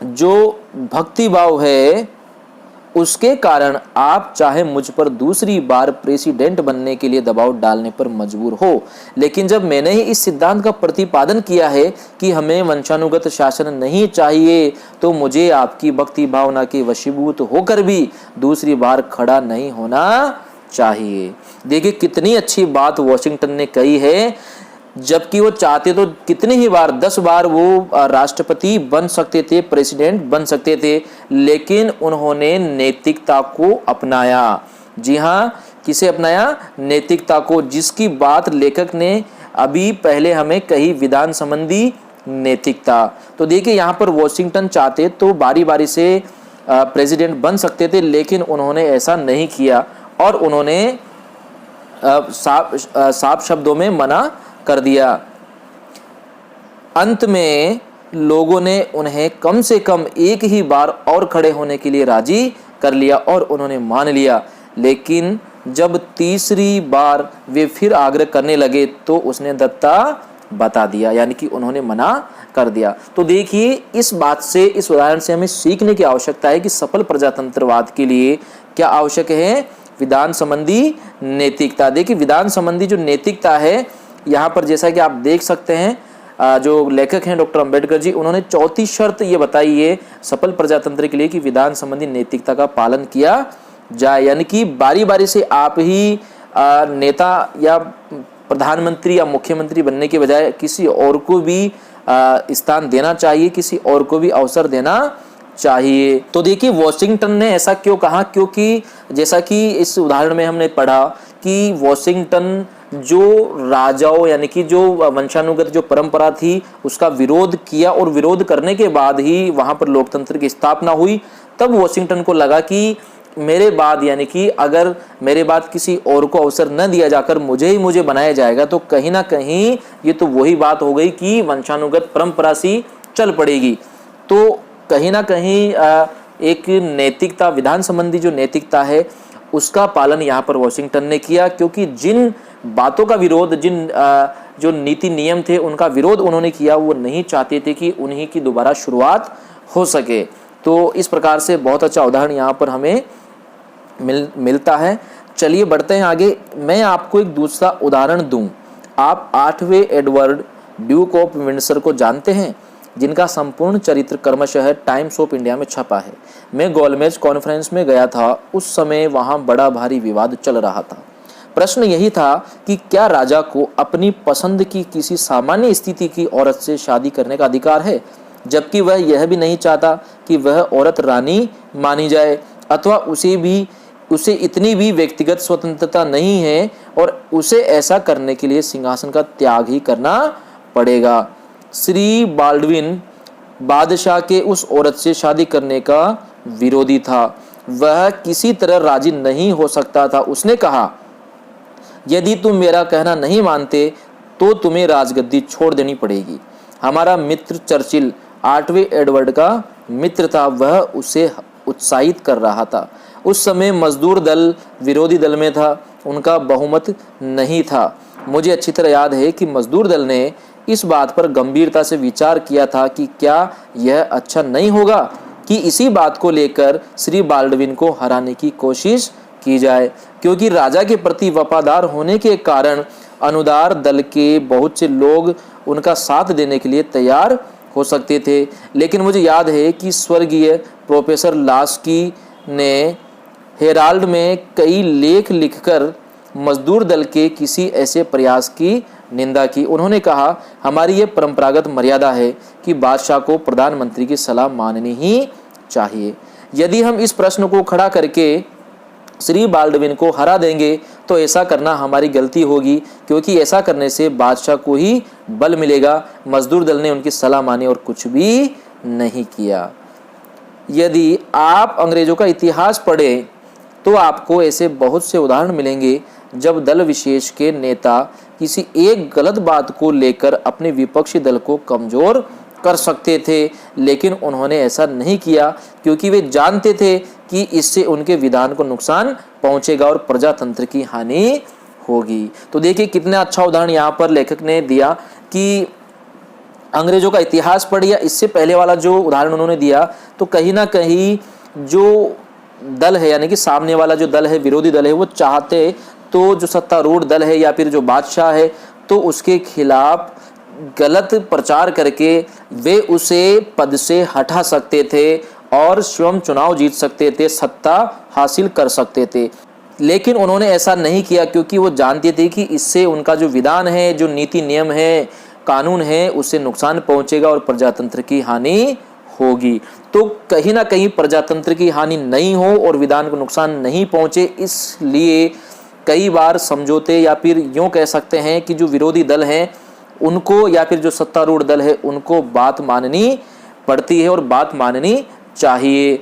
जो भक्ति भाव है, उसके कारण आप चाहे मुझ पर दूसरी बार प्रेसिडेंट बनने के लिए दबाव डालने पर मजबूर हो। लेकिन जब मैंने ही इस सिद्धांत का प्रतिपादन किया है कि हमें वंशानुगत शासन नहीं चाहिए, तो मुझे आपकी भक्ति भावना के वशीभूत होकर भी दूसरी बार खड़ा नहीं होना चाहिए। देखिए कितनी अच्छी बात वाशिंगटन ने कही है। जबकि वो चाहते तो कितनी ही बार 10 बार वो राष्ट्रपति बन सकते थे, प्रेसिडेंट बन सकते थे, लेकिन उन्होंने नैतिकता को अपनाया। जी हाँ, किसे अपनाया? नैतिकता को, जिसकी बात लेखक ने अभी पहले हमें कही, विधान संबंधी नैतिकता। तो देखिए यहाँ पर वाशिंगटन चाहते तो बारी बारी से प्रेसिडेंट बन सकते थे, लेकिन उन्होंने ऐसा नहीं किया और उन्होंने साफ शब्दों में मना कर दिया। अंत में लोगों ने उन्हें कम से कम एक ही बार और खड़े होने के लिए राजी कर लिया और उन्होंने मान लिया। लेकिन जब तीसरी बार वे फिर आग्रह करने लगे तो उसने दत्ता बता दिया, यानी कि उन्होंने मना कर दिया। तो देखिए इस बात से, इस उदाहरण से हमें सीखने की आवश्यकता है कि सफल प्रजातंत्रवाद के लिए क्या आवश्यक है? विधान संबंधी नैतिकता। देखिए विधान संबंधी जो नैतिकता है, यहाँ पर जैसा कि आप देख सकते हैं, जो लेखक हैं डॉक्टर अंबेडकर जी, उन्होंने चौथी शर्त ये बताई है सफल प्रजातंत्र के लिए कि विधान संबंधी नैतिकता का पालन किया जाए। यानी कि बारी बारी से आप ही नेता या प्रधानमंत्री या मुख्यमंत्री बनने के बजाय किसी और को भी स्थान देना चाहिए, किसी और को भी अवसर देना चाहिए। तो देखिए वॉशिंगटन ने ऐसा क्यों कहा? क्योंकि जैसा कि इस उदाहरण में हमने पढ़ा कि वॉशिंगटन जो राजाओं यानी कि जो वंशानुगत जो परंपरा थी उसका विरोध किया और विरोध करने के बाद ही वहां पर लोकतंत्र की स्थापना हुई। तब वॉशिंगटन को लगा कि मेरे बाद यानी कि अगर मेरे बाद किसी और को अवसर न दिया जाकर मुझे बनाया जाएगा तो कहीं ना कहीं ये तो वही बात हो गई कि वंशानुगत परंपरा सी चल पड़ेगी। तो कहीं ना कहीं एक नैतिकता, विधान संबंधी जो नैतिकता है उसका पालन यहाँ पर वॉशिंगटन ने किया, क्योंकि जिन बातों का विरोध, जिन जो नीति नियम थे उनका विरोध उन्होंने किया, वो नहीं चाहते थे कि उन्हीं की दोबारा शुरुआत हो सके। तो इस प्रकार से बहुत अच्छा उदाहरण यहाँ पर हमें मिलता है। चलिए बढ़ते हैं आगे। मैं आपको एक दूसरा उदाहरण दूं। आप 8वें एडवर्ड ड्यूक ऑफ विंडसर को जानते हैं, जिनका संपूर्ण चरित्र क्रमशः टाइम्स ऑफ इंडिया में छपा है। मैं गोलमेज कॉन्फ्रेंस में गया था। उस समय वहां बड़ा भारी विवाद चल रहा था। प्रश्न यही था कि क्या राजा को अपनी पसंद की किसी सामान्य स्थिति की औरत से शादी करने का अधिकार है, जबकि वह यह भी नहीं चाहता कि वह औरत रानी मानी जाए, अथवा उसे इतनी भी व्यक्तिगत स्वतंत्रता नहीं है और उसे ऐसा करने के लिए सिंहासन का त्याग ही करना पड़ेगा। श्री बाल्डविन बादशाह के उस औरत से शादी करने का विरोधी था। वह किसी तरह राजी नहीं हो सकता था। उसने कहा, यदि तुम मेरा कहना नहीं मानते तो तुम्हें राजगद्दी छोड़ देनी पड़ेगी। हमारा मित्र चर्चिल 8वें एडवर्ड का मित्र था। वह उसे उत्साहित कर रहा था। उस समय मजदूर दल विरोधी दल में था, उनका बहुमत नहीं था। मुझे अच्छी तरह याद है कि मजदूर दल ने इस बात पर गंभीरता से विचार किया था कि क्या यह अच्छा नहीं होगा कि इसी बात को लेकर श्री बाल्डविन को हराने की कोशिश की जाए, क्योंकि राजा के प्रति वफादार होने के कारण अनुदार दल के बहुत से लोग उनका साथ देने के लिए तैयार हो सकते थे। लेकिन मुझे याद है कि स्वर्गीय प्रोफेसर लास्की ने हेराल्ड में कई लेख लिखकर मजदूर दल के किसी ऐसे प्रयास की निंदा की। उन्होंने कहा, हमारी ये परंपरागत मर्यादा है कि बादशाह को प्रधानमंत्री की सलाह माननी ही चाहिए। यदि हम इस प्रश्न को खड़ा करके श्री बाल्डविन को हरा देंगे तो ऐसा करना हमारी गलती होगी, क्योंकि ऐसा करने से बादशाह को ही बल मिलेगा। मजदूर दल ने उनकी सलाह मानी और कुछ भी नहीं किया। यदि आप अंग्रेजों का इतिहास पढ़ें तो आपको ऐसे बहुत से उदाहरण मिलेंगे जब दल विशेष के नेता किसी एक गलत बात को लेकर अपने विपक्षी दल को कमजोर कर सकते थे, लेकिन उन्होंने ऐसा नहीं किया, क्योंकि वे जानते थे कि इससे उनके विधान को नुकसान पहुंचेगा और प्रजातंत्र की हानि होगी। तो देखिए कितना अच्छा उदाहरण यहाँ पर लेखक ने दिया कि अंग्रेजों का इतिहास पढ़िए। इससे पहले वाला जो उदाहरण उन्होंने दिया, तो कहीं ना कहीं जो दल है यानी कि सामने वाला जो दल है, विरोधी दल है, वो चाहते तो जो सत्तारूढ़ दल है या फिर जो बादशाह है, तो उसके खिलाफ गलत प्रचार करके वे उसे पद से हटा सकते थे और स्वयं चुनाव जीत सकते थे, सत्ता हासिल कर सकते थे। लेकिन उन्होंने ऐसा नहीं किया, क्योंकि वो जानते थे कि इससे उनका जो विधान है, जो नीति नियम है, कानून है, उससे नुकसान पहुंचेगा और प्रजातंत्र की हानि होगी। तो कहीं ना कहीं प्रजातंत्र की हानि नहीं हो और विधान को नुकसान नहीं पहुंचे, इसलिए कई बार समझौते या फिर यूं कह सकते हैं कि जो विरोधी दल हैं उनको या फिर जो सत्तारूढ़ दल है उनको बात माननी पड़ती है और बात माननी चाहिए।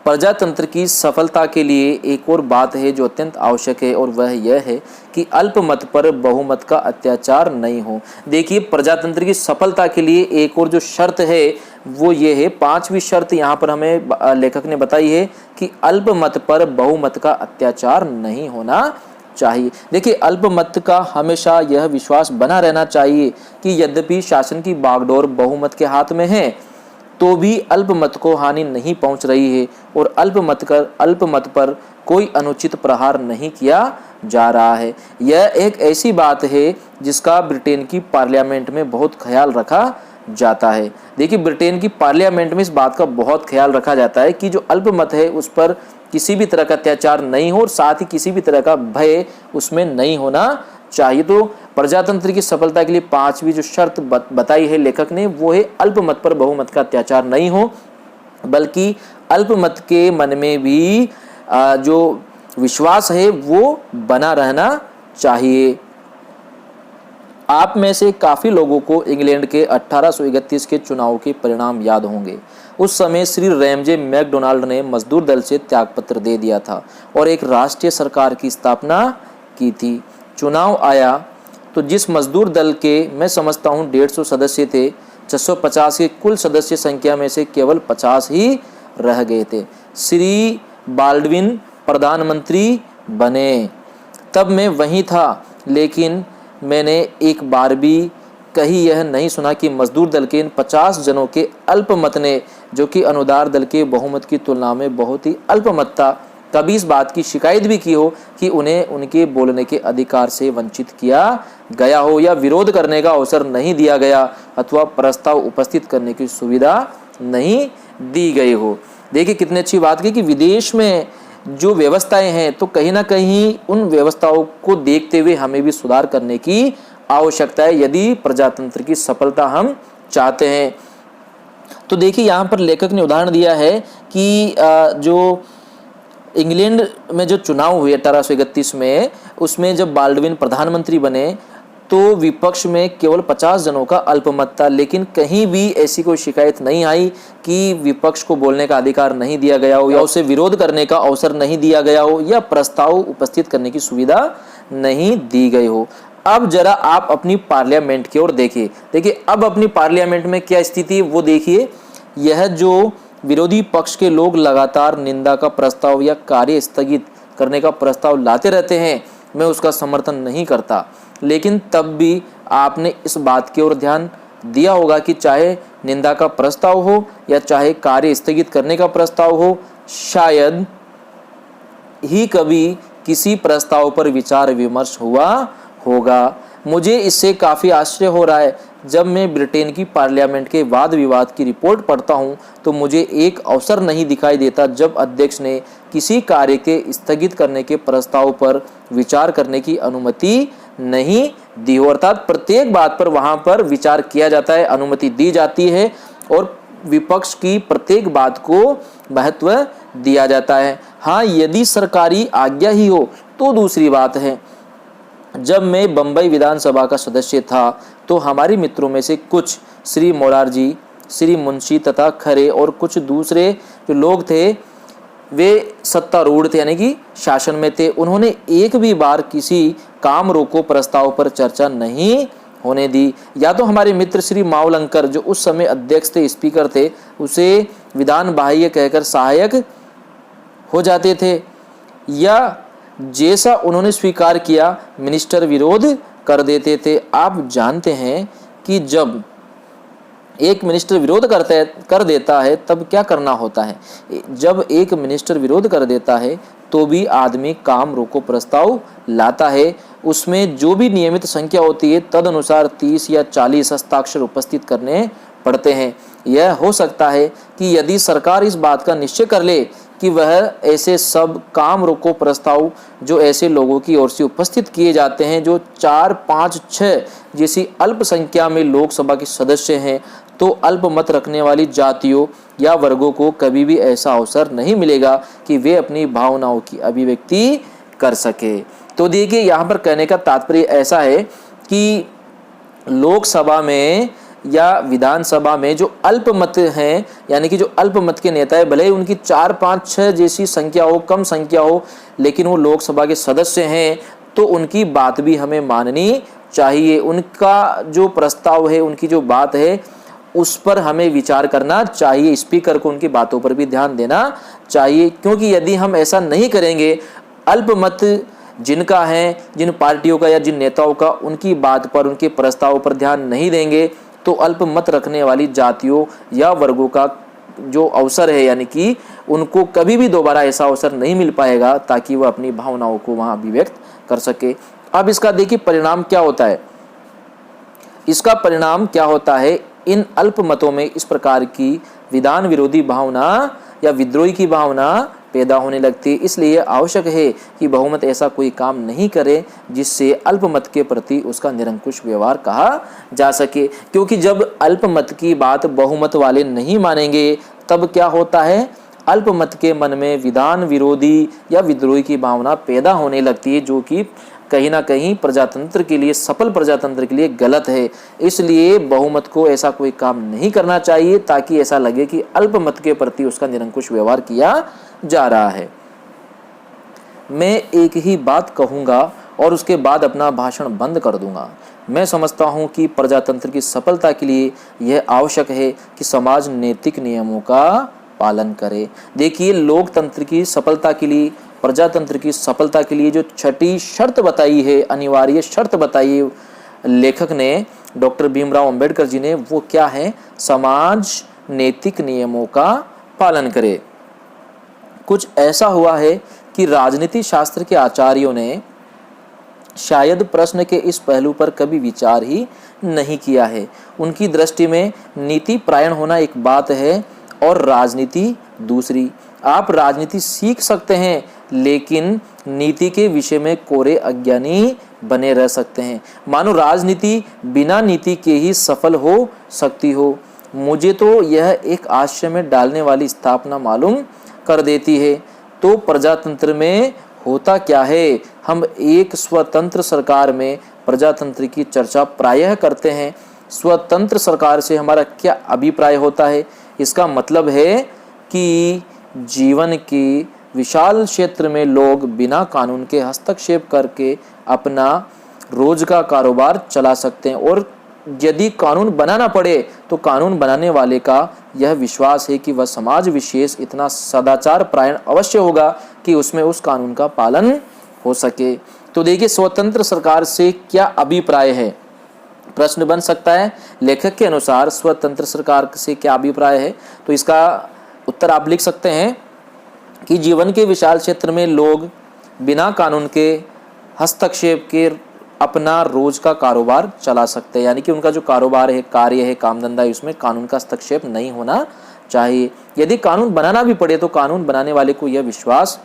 प्रजातंत्र की सफलता के लिए एक और बात है जो अत्यंत आवश्यक है, और वह यह है कि अल्पमत पर बहुमत का अत्याचार नहीं हो। देखिए प्रजातंत्र की सफलता के लिए एक और जो शर्त है वो ये है, 5वीं शर्त यहाँ पर हमें लेखक ने बताई है कि अल्पमत पर बहुमत का अत्याचार नहीं होना चाहिए। देखिए अल्पमत का हमेशा यह विश्वास बना रहना चाहिए कि यद्यपि शासन की बागडोर बहुमत के हाथ में है तो भी अल्पमत को हानि नहीं पहुंच रही है और अल्पमत पर कोई अनुचित प्रहार नहीं किया जा रहा है। यह एक ऐसी बात है जिसका ब्रिटेन की पार्लियामेंट में बहुत ख्याल रखा जाता है। देखिए ब्रिटेन की पार्लियामेंट में इस बात का बहुत ख्याल रखा जाता है कि जो अल्पमत है उस पर किसी भी तरह का अत्याचार नहीं हो और साथ ही किसी भी तरह का भय उसमें नहीं होना चाहिए। तो प्रजातंत्र की सफलता के लिए 5वीं जो शर्त बताई है लेखक ने वो है अल्पमत पर बहुमत का अत्याचार नहीं हो, बल्कि अल्पमत के मन में भी जो विश्वास है वो बना रहना चाहिए। आप में से काफ़ी लोगों को इंग्लैंड के 1831 के चुनाव के परिणाम याद होंगे। उस समय श्री रैमजे मैकडोनाल्ड ने मजदूर दल से त्यागपत्र दे दिया था और एक राष्ट्रीय सरकार की स्थापना की थी। चुनाव आया तो जिस मजदूर दल के मैं समझता हूँ 150 सदस्य थे, 650 की कुल सदस्य संख्या में से केवल 50 ही रह गए थे। श्री बाल्डविन प्रधानमंत्री बने, तब मैं वहीं था, लेकिन मैंने एक बार भी कहीं यह नहीं सुना कि मजदूर दल के इन 50 जनों के अल्पमत ने, जो कि अनुदार दल के बहुमत की तुलना में बहुत ही अल्पमत था, कभी इस बात की शिकायत भी की हो कि उन्हें उनके बोलने के अधिकार से वंचित किया गया हो या विरोध करने का अवसर नहीं दिया गया अथवा प्रस्ताव उपस्थित करने की सुविधा नहीं दी गई हो। देखिए कितनी अच्छी बात की कि विदेश में जो व्यवस्थाएं हैं तो कहीं ना कहीं उन व्यवस्थाओं को देखते हुए हमें भी सुधार करने की आवश्यकता है यदि प्रजातंत्र की सफलता हम चाहते हैं। तो देखिए यहाँ पर लेखक ने उदाहरण दिया है कि जो इंग्लैंड में जो चुनाव हुए 1831 में, उसमें जब बाल्डविन प्रधानमंत्री बने तो विपक्ष में केवल 50 जनों का अल्पमत था, लेकिन कहीं भी ऐसी कोई शिकायत नहीं आई कि विपक्ष को बोलने का अधिकार नहीं दिया गया हो या उसे विरोध करने का अवसर नहीं दिया गया हो या प्रस्ताव उपस्थित करने की सुविधा नहीं दी गई हो। अब जरा आप अपनी पार्लियामेंट की ओर देखिए। देखिए अब अपनी पार्लियामेंट में क्या स्थिति है वो देखिए। यह जो विरोधी पक्ष के लोग लगातार निंदा का प्रस्ताव या कार्य स्थगित करने का प्रस्ताव लाते रहते हैं, मैं उसका समर्थन नहीं करता, लेकिन तब भी आपने इस बात की ओर ध्यान दिया होगा कि चाहे निंदा का प्रस्ताव हो या चाहे कार्य स्थगित करने का प्रस्ताव हो, शायद ही कभी किसी प्रस्ताव पर विचार विमर्श हुआ होगा। मुझे इससे काफ़ी आश्चर्य हो रहा है। जब मैं ब्रिटेन की पार्लियामेंट के वाद विवाद की रिपोर्ट पढ़ता हूं तो मुझे एक अवसर नहीं दिखाई देता जब अध्यक्ष ने किसी कार्य के स्थगित करने के प्रस्ताव पर विचार करने की अनुमति नहीं दी हो। अर्थात प्रत्येक बात पर वहां पर विचार किया जाता है, अनुमति दी जाती है और विपक्ष की प्रत्येक बात को महत्व दिया जाता है। हाँ, यदि सरकारी आज्ञा ही हो तो दूसरी बात है। जब मैं बंबई विधानसभा का सदस्य था तो हमारे मित्रों में से कुछ, श्री मोरारजी, श्री मुंशी तथा खरे और कुछ दूसरे जो लोग थे वे सत्तारूढ़ थे, यानी कि शासन में थे। उन्होंने एक भी बार किसी काम रोको प्रस्ताव पर चर्चा नहीं होने दी। या तो हमारे मित्र श्री मावलंकर जो उस समय अध्यक्ष थे, स्पीकर थे, उसे विधान बाह्य कहकर सहायक हो जाते थे, या जैसा उन्होंने स्वीकार किया मिनिस्टर विरोध कर देते थे। आप जानते हैं कि जब एक मिनिस्टर विरोध कर देता है तब क्या करना होता है। जब एक मिनिस्टर विरोध कर देता है तो भी आदमी काम रोको प्रस्ताव लाता है। उसमें जो भी नियमित संख्या होती है तदनुसार 30 या 40 हस्ताक्षर उपस्थित करने पड़ते हैं। यह हो सकता है कि यदि सरकार इस बात का निश्चय कर ले कि वह ऐसे सब काम रोको प्रस्ताव जो ऐसे लोगों की ओर से उपस्थित किए जाते हैं जो 4, 5, 6 जैसी अल्पसंख्या में लोकसभा के सदस्य हैं, तो अल्पमत रखने वाली जातियों या वर्गों को कभी भी ऐसा अवसर नहीं मिलेगा कि वे अपनी भावनाओं की अभिव्यक्ति कर सके। तो देखिए यहाँ पर कहने का तात्पर्य ऐसा है कि लोकसभा में या विधानसभा में जो अल्पमत हैं, यानी कि जो अल्पमत के नेता है, भले ही उनकी 4, 5, 6 जैसी संख्या हो, कम संख्या हो, लेकिन वो लोकसभा के सदस्य हैं, तो उनकी बात भी हमें माननी चाहिए। उनका जो प्रस्ताव है, उनकी जो बात है, उस पर हमें विचार करना चाहिए। स्पीकर को उनकी बातों पर भी ध्यान देना चाहिए, क्योंकि यदि हम ऐसा नहीं करेंगे, अल्पमत जिनका है, जिन पार्टियों का या जिन नेताओं का, उनकी बात पर, उनके प्रस्ताव पर ध्यान नहीं देंगे, तो अल्पमत रखने वाली जातियों या वर्गों का जो अवसर है, यानी कि उनको कभी भी दोबारा ऐसा अवसर नहीं मिल पाएगा ताकि वह अपनी भावनाओं को वहां अभिव्यक्त कर सके। अब इसका देखिए परिणाम क्या होता है। इसका परिणाम क्या होता है, इन अल्पमतों में इस प्रकार की विधान विरोधी भावना या विद्रोही की भावना पैदा होने लगती है। इसलिए आवश्यक है कि बहुमत ऐसा कोई काम नहीं करे जिससे अल्पमत के प्रति उसका निरंकुश व्यवहार कहा जा सके, क्योंकि जब अल्पमत की बात बहुमत वाले नहीं मानेंगे तब क्या होता है, अल्पमत के मन में विधान विरोधी या विद्रोही की भावना पैदा होने लगती है, जो कि कहीं ना कहीं प्रजातंत्र के लिए, सफल प्रजातंत्र के लिए गलत है। इसलिए बहुमत को ऐसा कोई काम नहीं करना चाहिए ताकि ऐसा लगे कि अल्पमत के प्रति उसका निरंकुश व्यवहार किया जा रहा है। मैं एक ही बात कहूँगा और उसके बाद अपना भाषण बंद कर दूंगा। मैं समझता हूँ कि प्रजातंत्र की सफलता के लिए यह आवश्यक है कि समाज नैतिक नियमों का पालन करे। देखिए, लोकतंत्र की सफलता के लिए, प्रजातंत्र की सफलता के लिए जो छठी शर्त बताई है, अनिवार्य शर्त बताई है लेखक ने, डॉक्टर भीमराव अंबेडकर जी ने, वो क्या है? समाज नैतिक नियमों का पालन करे। कुछ ऐसा हुआ है कि राजनीति शास्त्र के आचार्यों ने शायद प्रश्न के इस पहलू पर कभी विचार ही नहीं किया है। उनकी दृष्टि में नीति प्रायण होना एक बात है और राजनीति दूसरी। आप राजनीति सीख सकते हैं लेकिन नीति के विषय में कोरे अज्ञानी बने रह सकते हैं। मानो राजनीति बिना नीति के ही सफल हो सकती हो। मुझे तो यह एक आश्चर्य में डालने वाली स्थापना मालूम कर देती है। तो प्रजातंत्र में होता क्या है? हम एक स्वतंत्र सरकार में प्रजातंत्र की चर्चा प्रायः करते हैं। स्वतंत्र सरकार से हमारा क्या अभिप्राय होता है? इसका मतलब है कि जीवन की विशाल क्षेत्र में लोग बिना कानून के हस्तक्षेप करके अपना रोज का कारोबार चला सकते हैं, और यदि कानून बनाना पड़े तो कानून बनाने वाले का यह विश्वास है कि वह समाज विशेष इतना सदाचार प्रायण अवश्य होगा कि उसमें उस कानून का पालन हो सके। तो देखिए, स्वतंत्र सरकार से क्या अभिप्राय है? प्रश्न बन सकता है। लेखक के अनुसार स्वतंत्र सरकार से क्या अभिप्राय है? तो इसका उत्तर आप लिख सकते हैं कि जीवन के विशाल क्षेत्र में लोग बिना कानून के हस्तक्षेप के अपना रोज का कारोबार चला सकते हैं। यानी कि उनका जो कारोबार है, कार्य है, काम धंधा है, उसमें कानून का हस्तक्षेप नहीं होना चाहिए। यदि कानून बनाना भी पड़े तो कानून बनाने वाले को यह विश्वास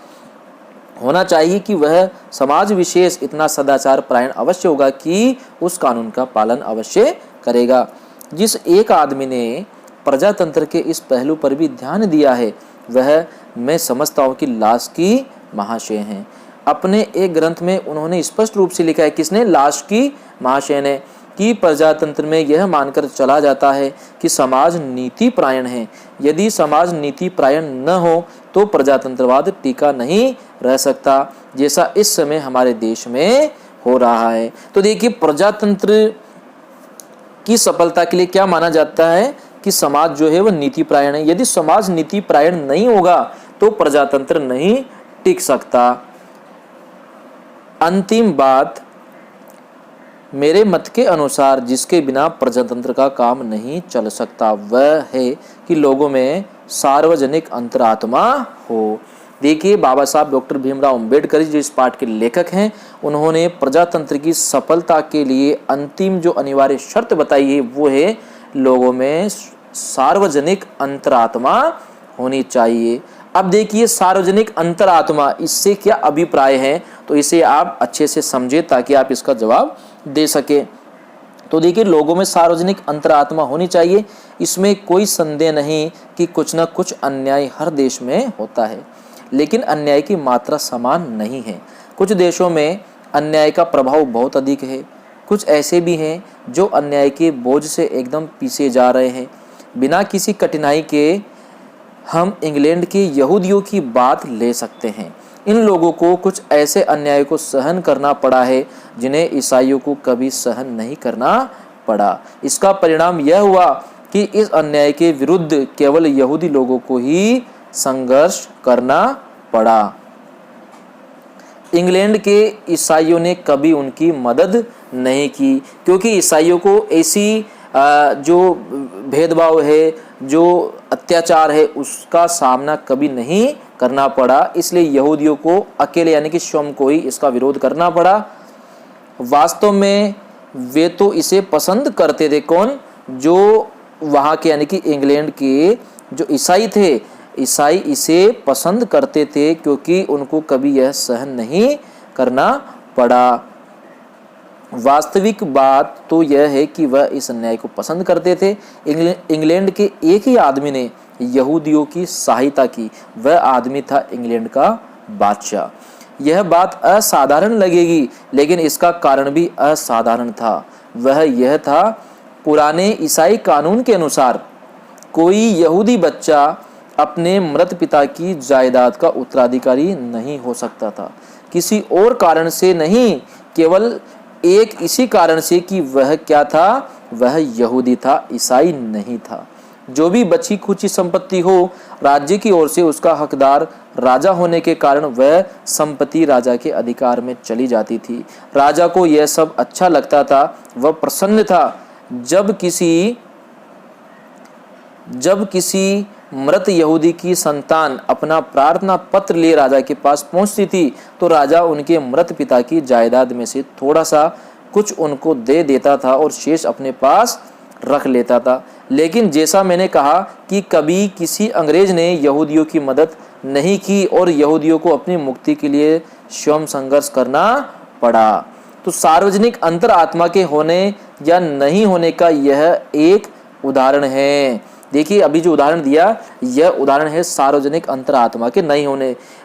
होना चाहिए कि वह समाज विशेष इतना सदाचार प्रायण अवश्य होगा कि उस कानून का पालन अवश्य करेगा। जिस एक आदमी ने प्रजातंत्र के इस पहलू पर भी ध्यान दिया है वह, मैं समझता हूँ कि लास्की महाशय हैं। अपने एक ग्रंथ में उन्होंने स्पष्ट रूप से लिखा है, किसने? लास्की महाशय ने, कि प्रजातंत्र में यह मानकर चला जाता है कि समाज नीति प्रायण है। यदि समाज नीति प्रायण न हो तो प्रजातंत्रवाद टीका नहीं रह सकता, जैसा इस समय हमारे देश में हो रहा है। तो देखिए, प्रजातंत्र की सफलता के लिए क्या माना जाता है कि समाज जो है वह नीति प्रायण है। यदि समाज नीति प्रायण नहीं होगा तो प्रजातंत्र नहीं टिक सकता। अंतिम बात, मेरे मत के अनुसार जिसके बिना प्रजातंत्र का काम नहीं चल सकता वह है कि लोगों में सार्वजनिक अंतरात्मा हो। देखिए, बाबा साहब डॉक्टर भीमराव अंबेडकर जो इस पाठ के लेखक हैं, उन्होंने प्रजातंत्र की सफलता के लिए अंतिम जो अनिवार्य शर्त बताई है वो है लोगों में सार्वजनिक अंतरात्मा होनी चाहिए। अब देखिए, सार्वजनिक अंतरात्मा, इससे क्या अभिप्राय है? तो इसे आप अच्छे से समझे ताकि आप इसका जवाब दे सके। तो देखिए, लोगों में सार्वजनिक अंतरात्मा होनी चाहिए, इसमें कोई संदेह नहीं कि कुछ न कुछ अन्याय हर देश में होता है, लेकिन अन्याय की मात्रा समान नहीं है। कुछ देशों में अन्याय का प्रभाव बहुत अधिक है, कुछ ऐसे भी हैं जो अन्याय के बोझ से एकदम पीछे जा रहे हैं। बिना किसी कठिनाई के हम इंग्लैंड के यहूदियों की बात ले सकते हैं। इन लोगों को कुछ ऐसे अन्याय को सहन करना पड़ा है जिन्हें ईसाइयों को कभी सहन नहीं करना पड़ा। इसका परिणाम यह हुआ कि इस अन्याय के विरुद्ध केवल यहूदी लोगों को ही संघर्ष करना पड़ा। इंग्लैंड के ईसाइयों ने कभी उनकी मदद नहीं की, क्योंकि ईसाइयों को ऐसी जो भेदभाव है, जो अत्याचार है, उसका सामना कभी नहीं करना पड़ा। इसलिए यहूदियों को अकेले यानी कि स्वयं को ही इसका विरोध करना पड़ा। वास्तव में वे तो इसे पसंद करते थे। कौन? जो वहाँ के यानी कि इंग्लैंड के जो ईसाई थे, ईसाई इसे पसंद करते थे क्योंकि उनको कभी यह सहन नहीं करना पड़ा। वास्तविक बात तो यह है कि वह इस अन्याय को पसंद करते थे। इंग्लैंड के एक ही आदमी ने यहूदियों की सहायता की, वह आदमी था इंग्लैंड का बादशाह। यह बात असाधारण लगेगी, लेकिन इसका कारण भी असाधारण था। वह यह था, पुराने ईसाई कानून के अनुसार कोई यहूदी बच्चा अपने मृत पिता की जायदाद का उत्तराधिकारी नहीं हो सकता था। किसी और कारण से नहीं, केवल एक इसी कारण से कि वह क्या था, वह यहूदी था, ईसाई नहीं था। जो भी बची खुची संपत्ति हो, राज्य की ओर से उसका हकदार राजा होने के कारण वह संपत्ति राजा के अधिकार में चली जाती थी। राजा को यह सब अच्छा लगता था। वह प्रसन्न था जब किसी मृत यहूदी की संतान अपना प्रार्थना पत्र लिए राजा के पास पहुंचती थी, तो राजा उनके मृत पिता की जायदाद में से थोड़ा सा कुछ उनको दे देता था और शेष अपने पास रख लेता था। लेकिन जैसा मैंने कहा कि कभी किसी अंग्रेज ने यहूदियों की मदद नहीं की और यहूदियों को अपनी मुक्ति के लिए स्वयं संघर्ष करना पड़ा। तो सार्वजनिक अंतरात्मा के होने या नहीं होने का यह एक उदाहरण है। देखिए, अभी जो उदाहरण दिया, यह उदाहरण है सार्वजनिक अंतरात्मा के नहीं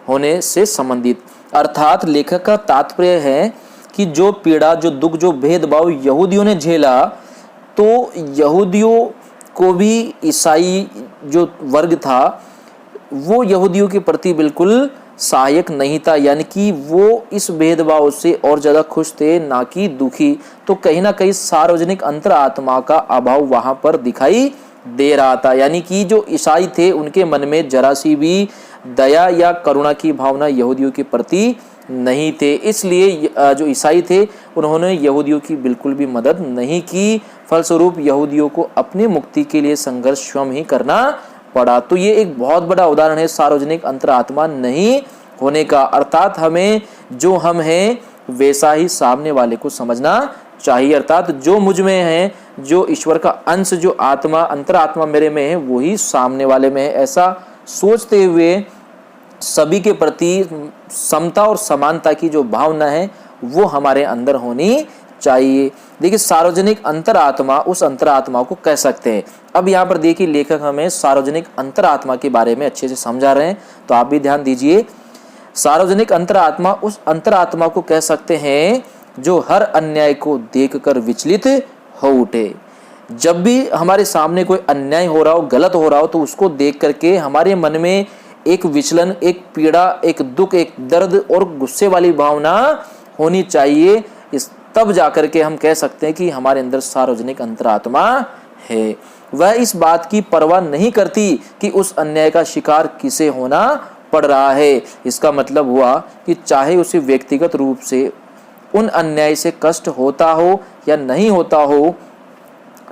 होने से संबंधित। अर्थात लेखक का तात्पर्य है कि जो पीड़ा, जो दुख, जो भेदभाव यहूदियों ने झेला, तो यहूदियों को भी ईसाई जो वर्ग था वो यहूदियों के प्रति बिल्कुल सहायक नहीं था, यानी कि वो इस भेदभाव से और ज़्यादा खुश थे, ना कि दुखी। तो कहीं ना कहीं सार्वजनिक अंतरात्मा का अभाव वहाँ पर दिखाई दे रहा था, यानी कि जो ईसाई थे उनके मन में जरा सी भी दया या करुणा की भावना यहूदियों के प्रति नहीं थे। इसलिए जो ईसाई थे उन्होंने यहूदियों की बिल्कुल भी मदद नहीं की। फलस्वरूप यहूदियों को अपनी मुक्ति के लिए संघर्ष स्वयं ही करना पड़ा। तो ये एक बहुत बड़ा उदाहरण है सार्वजनिक अंतरात्मा नहीं होने का। अर्थात हमें जो हम हैं वैसा ही सामने वाले को समझना चाहिए। अर्थात जो मुझ में है, जो ईश्वर का अंश, जो आत्मा, अंतरात्मा मेरे में है, वही सामने वाले में है। ऐसा सोचते हुए सभी के प्रति समता और समानता की जो भावना है वो हमारे अंदर होनी चाहिए। देखिए, सार्वजनिक अंतरात्मा, उस अंतरात्मा को कह सकते हैं। अब यहाँ पर देखिए, लेखक हमें सार्वजनिक अंतरात्मा के बारे में अच्छे से समझा रहे हैं, तो आप भी ध्यान दीजिए। सार्वजनिक अंतरात्मा उस अंतरात्मा को कह सकते हैं जो हर अन्याय को देखकर विचलित हो उठे। जब भी हमारे सामने कोई अन्याय हो रहा हो, गलत हो रहा हो, तो उसको देख करके हमारे मन में एक विचलन, एक पीड़ा, एक दुख, एक दर्द और गुस्से वाली भावना होनी चाहिए। तब जाकर के हम कह सकते हैं कि हमारे अंदर सार्वजनिक अंतरात्मा है। वह इस बात की परवाह नहीं करती कि उस अन्याय का शिकार किसे होना पड़ रहा है। इसका मतलब हुआ कि चाहे उसे व्यक्तिगत रूप से उन अन्याय से कष्ट होता हो या नहीं होता हो,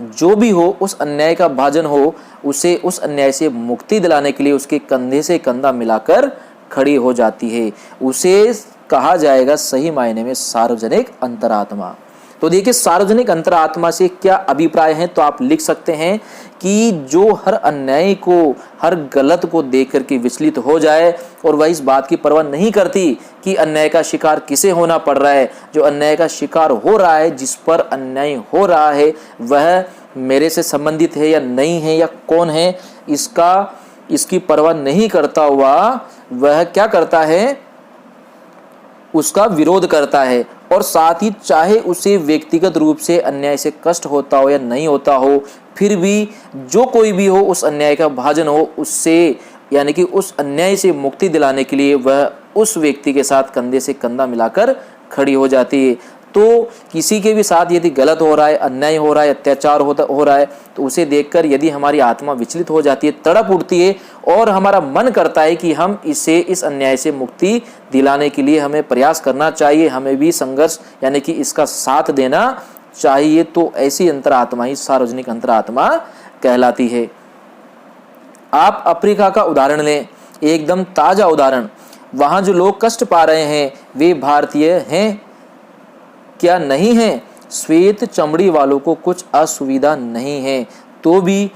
जो भी हो, उस अन्याय का भाजन हो, उसे उस अन्याय से मुक्ति दिलाने के लिए उसके कंधे से कंधा मिलाकर खड़ी हो जाती है। उसे कहा जाएगा सही मायने में सार्वजनिक अंतरात्मा। तो देखिए, सार्वजनिक अंतरात्मा से क्या अभिप्राय है, तो आप लिख सकते हैं कि जो हर अन्याय को, हर गलत को देख करके विचलित हो जाए और वह इस बात की परवाह नहीं करती कि अन्याय का शिकार किसे होना पड़ रहा है। जो अन्याय का शिकार हो रहा है, जिस पर अन्याय हो रहा है, वह मेरे से संबंधित है या नहीं है या कौन है, इसकी परवाह नहीं करता हुआ वह क्या करता है, उसका विरोध करता है। और साथ ही चाहे उसे व्यक्तिगत रूप से अन्याय से कष्ट होता हो या नहीं होता हो, फिर भी जो कोई भी हो, उस अन्याय का भाजन हो, उससे यानी कि उस अन्याय से मुक्ति दिलाने के लिए वह उस व्यक्ति के साथ कंधे से कंधा मिलाकर खड़ी हो जाती है। तो किसी के भी साथ यदि गलत हो रहा है, अन्याय हो रहा है, अत्याचार हो रहा है, तो उसे देखकर यदि हमारी आत्मा विचलित हो जाती है, तड़प उठती है और हमारा मन करता है कि हम इस अन्याय से मुक्ति दिलाने के लिए हमें प्रयास करना चाहिए, हमें भी संघर्ष यानी कि इसका साथ देना चाहिए। तो ऐसी अंतरात्मा ही सार्वजनिक अंतरात्मा कहलाती है। आप अफ्रीका का उदाहरण लें, एकदम ताजा उदाहरण। वहां जो लोग कष्ट पा रहे हैं वे भारतीय हैं क्या? नहीं है। श्वेत चमड़ी वालों को कुछ असुविधा नहीं है, तो भी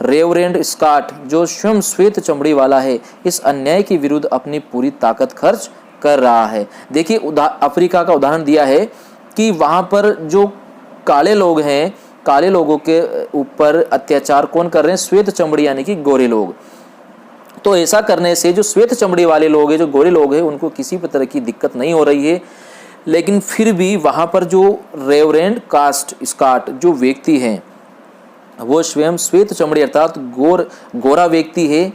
रेवरेंड स्कॉट, जो स्वयं श्वेत चमड़ी वाला है, इस अन्याय के विरुद्ध अपनी पूरी ताकत खर्च कर रहा है। देखिए, अफ्रीका का उदाहरण दिया है कि वहां पर जो काले लोग हैं, काले लोगों के ऊपर अत्याचार कौन कर रहे हैं? श्वेत चमड़ी यानी कि गोरे लोग। तो ऐसा करने से जो श्वेत चमड़ी वाले लोग हैं, जो गोरे लोग हैं, उनको किसी भी तरह की दिक्कत नहीं हो रही है। लेकिन फिर भी वहाँ पर जो रेवरेंड कास्ट स्कॉट जो व्यक्ति हैं, वो स्वयं श्वेत चमड़ी अर्थात गोरा व्यक्ति है।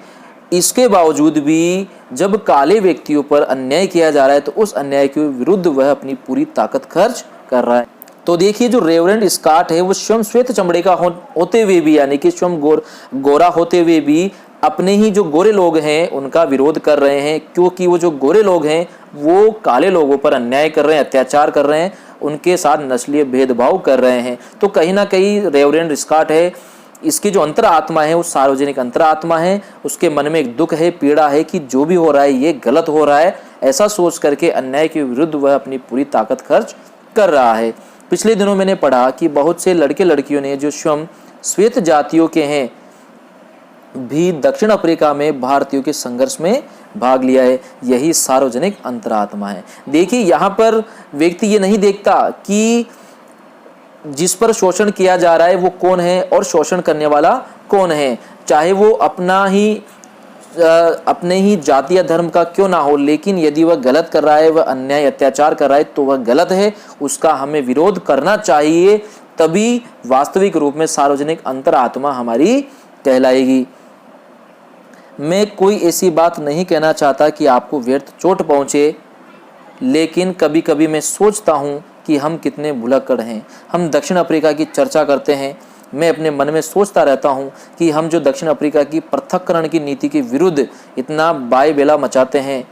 इसके बावजूद भी जब काले व्यक्तियों पर अन्याय किया जा रहा है तो उस अन्याय के विरुद्ध वह अपनी पूरी ताकत खर्च कर रहा है। तो देखिए, जो रेवरेंड स्कॉट है वो स्वयं श्वेत चमड़े का होते हुए भी, यानी कि स्वयं गोरा होते हुए भी अपने ही जो गोरे लोग हैं उनका विरोध कर रहे हैं, क्योंकि वो जो गोरे लोग हैं वो काले लोगों पर अन्याय कर रहे हैं, अत्याचार कर रहे हैं, उनके साथ नस्लीय भेदभाव कर रहे हैं। तो कहीं ना कहीं रेवरेंड स्कॉट है, इसकी जो अंतरात्मा है वो सार्वजनिक अंतरात्मा है, उसके मन में एक दुख है, पीड़ा है कि जो भी हो रहा है ये गलत हो रहा है। ऐसा सोच करके अन्याय के विरुद्ध वह अपनी पूरी ताकत खर्च कर रहा है। पिछले दिनों मैंने पढ़ा कि बहुत से लड़के लड़कियों ने जो स्वयं श्वेत जातियों के हैं भी दक्षिण अफ्रीका में भारतीयों के संघर्ष में भाग लिया है। यही सार्वजनिक अंतरात्मा है। देखिए, यहाँ पर व्यक्ति ये नहीं देखता कि जिस पर शोषण किया जा रहा है वो कौन है और शोषण करने वाला कौन है, चाहे वो अपने ही जाति या धर्म का क्यों ना हो, लेकिन यदि वह गलत कर रहा है, वह अन्याय अत्याचार कर रहा है तो वह गलत है, उसका हमें विरोध करना चाहिए। तभी वास्तविक रूप में सार्वजनिक अंतरात्मा हमारी कहलाएगी। मैं कोई ऐसी बात नहीं कहना चाहता कि आपको व्यर्थ चोट पहुंचे, लेकिन कभी कभी मैं सोचता हूं कि हम कितने भुलक्कड़ हैं। हम दक्षिण अफ्रीका की चर्चा करते हैं, मैं अपने मन में सोचता रहता हूं कि हम जो दक्षिण अफ्रीका की पृथक्करण की नीति के विरुद्ध इतना बायबेला मचाते हैं,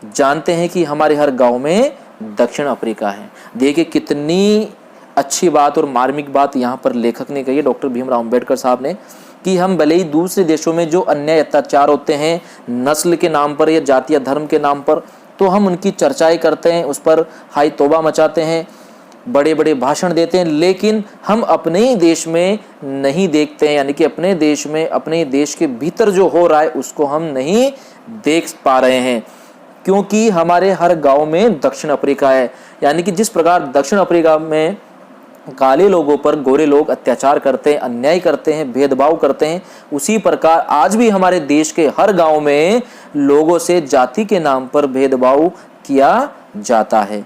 जानते हैं कि हमारे हर गांव में दक्षिण अफ्रीका है। देखिए, कितनी अच्छी बात और मार्मिक बात यहाँ पर लेखक ने कही है, डॉक्टर भीमराव अंबेडकर साहब ने, कि हम भले ही दूसरे देशों में जो अन्याय अत्याचार होते हैं नस्ल के नाम पर या जाति या धर्म के नाम पर, तो हम उनकी चर्चाएं करते हैं, उस पर हाय तौबा मचाते हैं, बड़े बड़े भाषण देते हैं, लेकिन हम अपने ही देश में नहीं देखते हैं। यानी कि अपने देश में, अपने देश के भीतर जो हो रहा है उसको हम नहीं देख पा रहे हैं, क्योंकि हमारे हर गांव में दक्षिण अफ्रीका है। यानी कि जिस प्रकार दक्षिण अफ्रीका में काले लोगों पर गोरे लोग अत्याचार करते हैं, अन्याय करते हैं, भेदभाव करते हैं, उसी प्रकार आज भी हमारे देश के हर गांव में लोगों से जाति के नाम पर भेदभाव किया जाता है।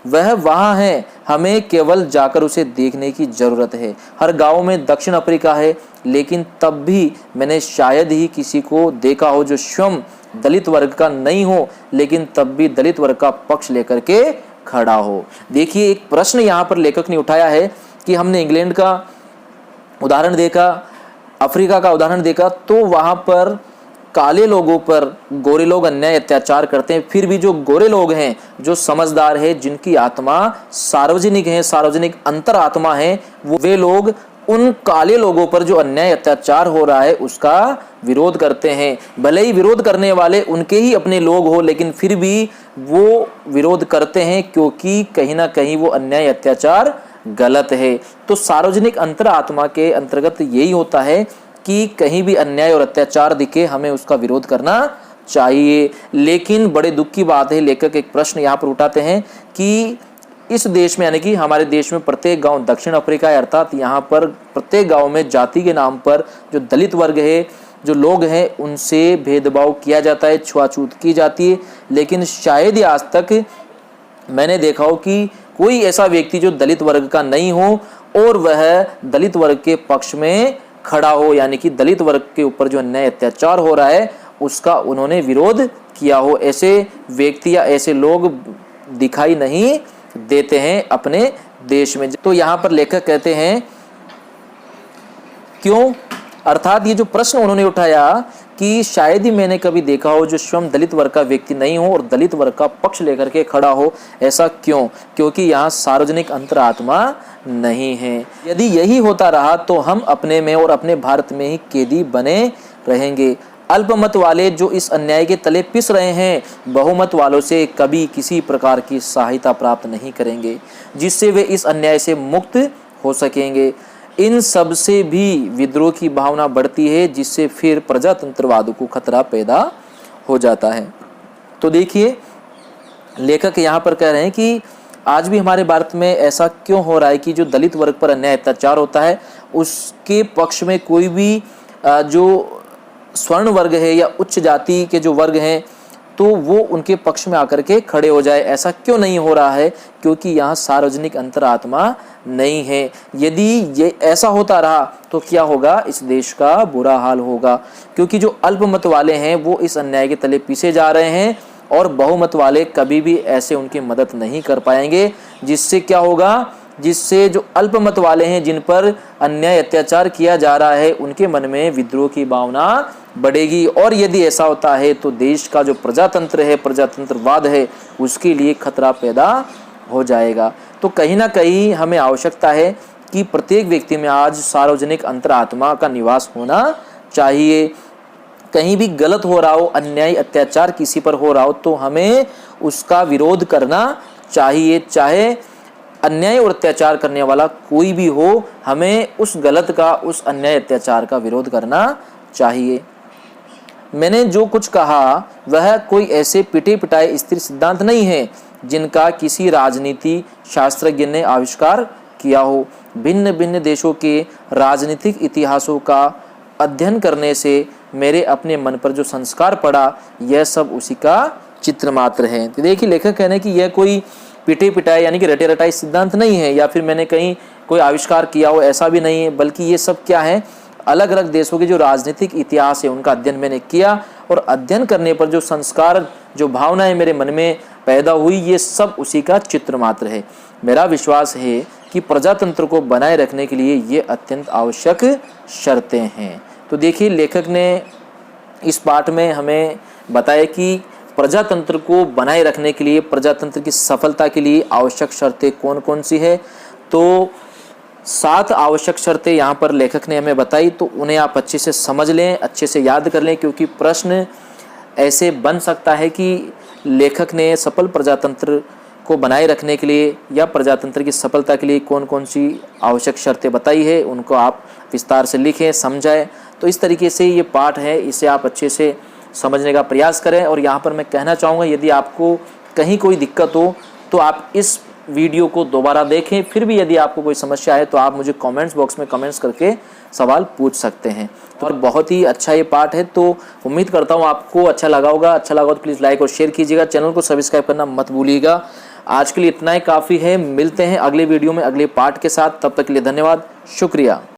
वह वहाँ है, हमें केवल जाकर उसे देखने की जरूरत है। हर गांव में दक्षिण अफ्रीका है, लेकिन तब भी मैंने शायद ही किसी को देखा हो जो स्वयं दलित वर्ग का नहीं हो, लेकिन तब भी दलित वर्ग का पक्ष लेकर के खड़ा हो। देखिए, एक प्रश्न यहाँ पर लेखक ने उठाया है कि हमने इंग्लैंड का उदाहरण देखा, अफ्रीका का उदाहरण देखा, तो वहाँ पर काले लोगों पर गोरे लोग अन्याय अत्याचार करते हैं, फिर भी जो गोरे लोग हैं, जो समझदार है, जिनकी आत्मा सार्वजनिक है, सार्वजनिक अंतरात्मा है, वे लोग उन काले लोगों पर जो अन्याय अत्याचार हो रहा है उसका विरोध करते हैं। भले ही विरोध करने वाले उनके ही अपने लोग हो, लेकिन फिर भी वो विरोध करते हैं, क्योंकि कहीं ना कहीं वो अन्याय अत्याचार गलत है। तो सार्वजनिक अंतरात्मा के अंतर्गत यही होता है कि कहीं भी अन्याय और अत्याचार दिखे, हमें उसका विरोध करना चाहिए। लेकिन बड़े दुख की बात है, लेखक एक प्रश्न यहाँ पर उठाते हैं कि इस देश में, यानी कि हमारे देश में प्रत्येक गांव दक्षिण अफ्रीका है, अर्थात यहाँ पर प्रत्येक गांव में जाति के नाम पर जो दलित वर्ग है, जो लोग हैं, उनसे भेदभाव किया जाता है, छुआछूत की जाती है। लेकिन शायद ही आज तक मैंने देखा हो कि कोई ऐसा व्यक्ति जो दलित वर्ग का नहीं हो और वह दलित वर्ग के पक्ष में खड़ा हो, यानी कि दलित वर्ग के ऊपर जो अन्याय अत्याचार हो रहा है उसका उन्होंने विरोध किया हो। ऐसे व्यक्ति या ऐसे लोग दिखाई नहीं देते हैं अपने देश में। तो यहाँ पर लेखक कहते हैं क्यों, अर्थात ये जो प्रश्न उन्होंने उठाया कि शायद ही मैंने कभी देखा हो जो स्वयं दलित वर्ग का व्यक्ति नहीं हो और दलित वर्ग का पक्ष लेकर के खड़ा हो। ऐसा क्यों? क्योंकि यहाँ सार्वजनिक अंतरात्मा नहीं है। यदि यही होता रहा तो हम अपने में और अपने भारत में ही कैदी बने रहेंगे। अल्पमत वाले जो इस अन्याय के तले पिस रहे हैं, बहुमत वालों से कभी किसी प्रकार की सहायता प्राप्त नहीं करेंगे जिससे वे इस अन्याय से मुक्त हो सकेंगे। इन सब से भी विद्रोह की भावना बढ़ती है, जिससे फिर प्रजातंत्रवाद को खतरा पैदा हो जाता है। तो देखिए, लेखक यहाँ पर कह रहे हैं कि आज भी हमारे भारत में ऐसा क्यों हो रहा है कि जो दलित वर्ग पर अन्याय अत्याचार होता है उसके पक्ष में कोई भी जो स्वर्ण वर्ग है या उच्च जाति के जो वर्ग हैं तो वो उनके पक्ष में आकर के खड़े हो जाए। ऐसा क्यों नहीं हो रहा है? क्योंकि यहाँ सार्वजनिक अंतरात्मा नहीं है। यदि ये ऐसा होता रहा तो क्या होगा? इस देश का बुरा हाल होगा, क्योंकि जो अल्पमत वाले हैं वो इस अन्याय के तले पीछे जा रहे हैं और बहुमत वाले कभी भी ऐसे उनकी मदद नहीं कर पाएंगे। जिससे क्या होगा? जिससे जो अल्पमत वाले हैं, जिन पर अन्याय अत्याचार किया जा रहा है, उनके मन में विद्रोह की भावना बढ़ेगी। और यदि ऐसा होता है तो देश का जो प्रजातंत्र है, प्रजातंत्रवाद है, उसके लिए खतरा पैदा हो जाएगा। तो कहीं ना कहीं हमें आवश्यकता है कि प्रत्येक व्यक्ति में आज सार्वजनिक अंतरात्मा का निवास होना चाहिए। कहीं भी गलत हो रहा हो, अन्याय अत्याचार किसी पर हो रहा हो, तो हमें उसका विरोध करना चाहिए। चाहे अन्याय और अत्याचार करने वाला कोई भी हो, हमें उस गलत का, उस अन्याय अत्याचार का विरोध करना चाहिए। मैंने जो कुछ कहा वह कोई ऐसे पिटे पिटाए स्थिर सिद्धांत नहीं है जिनका किसी राजनीति शास्त्रज्ञ ने आविष्कार किया हो। भिन्न भिन्न देशों के राजनीतिक इतिहासों का अध्ययन करने से मेरे अपने मन पर जो संस्कार पड़ा, यह सब उसी का चित्र मात्र है। तो देखिए, लेखक कहने कि यह कोई पिटे पिटाए यानी कि रटे रटाए सिद्धांत नहीं है, या फिर मैंने कहीं कोई आविष्कार किया हो, ऐसा भी नहीं है। बल्कि ये सब क्या है? अलग अलग देशों के जो राजनीतिक इतिहास है उनका अध्ययन मैंने किया, और अध्ययन करने पर जो संस्कार, जो भावनाएं मेरे मन में पैदा हुई, ये सब उसी का चित्र मात्र है। मेरा विश्वास है कि प्रजातंत्र को बनाए रखने के लिए ये अत्यंत आवश्यक शर्तें हैं। तो देखिए, लेखक ने इस पाठ में हमें बताया कि प्रजातंत्र को बनाए रखने के लिए, प्रजातंत्र की सफलता के लिए आवश्यक शर्तें कौन कौन सी है। तो 7 आवश्यक शर्तें यहाँ पर लेखक ने हमें बताई, तो उन्हें आप अच्छे से समझ लें, अच्छे से याद कर लें, क्योंकि प्रश्न ऐसे बन सकता है कि लेखक ने सफल प्रजातंत्र को बनाए रखने के लिए या प्रजातंत्र की सफलता के लिए कौन कौन सी आवश्यक शर्तें बताई है, उनको आप विस्तार से लिखें, समझाएं। तो इस तरीके से ये पाठ है, इसे आप अच्छे से समझने का प्रयास करें। और यहाँ पर मैं कहना चाहूँगा, यदि आपको कहीं कोई दिक्कत हो तो आप इस वीडियो को दोबारा देखें। फिर भी यदि आपको कोई समस्या है तो आप मुझे कमेंट्स बॉक्स में कमेंट्स करके सवाल पूछ सकते हैं। और बहुत ही अच्छा ये पाठ है, तो उम्मीद करता हूँ आपको अच्छा लगा होगा। अच्छा लगा तो प्लीज़ लाइक और शेयर कीजिएगा, चैनल को सब्सक्राइब करना मत भूलिएगा। आज के लिए इतना ही काफ़ी है। मिलते हैं अगले वीडियो में अगले पाठ के साथ। तब तक के लिए धन्यवाद, शुक्रिया।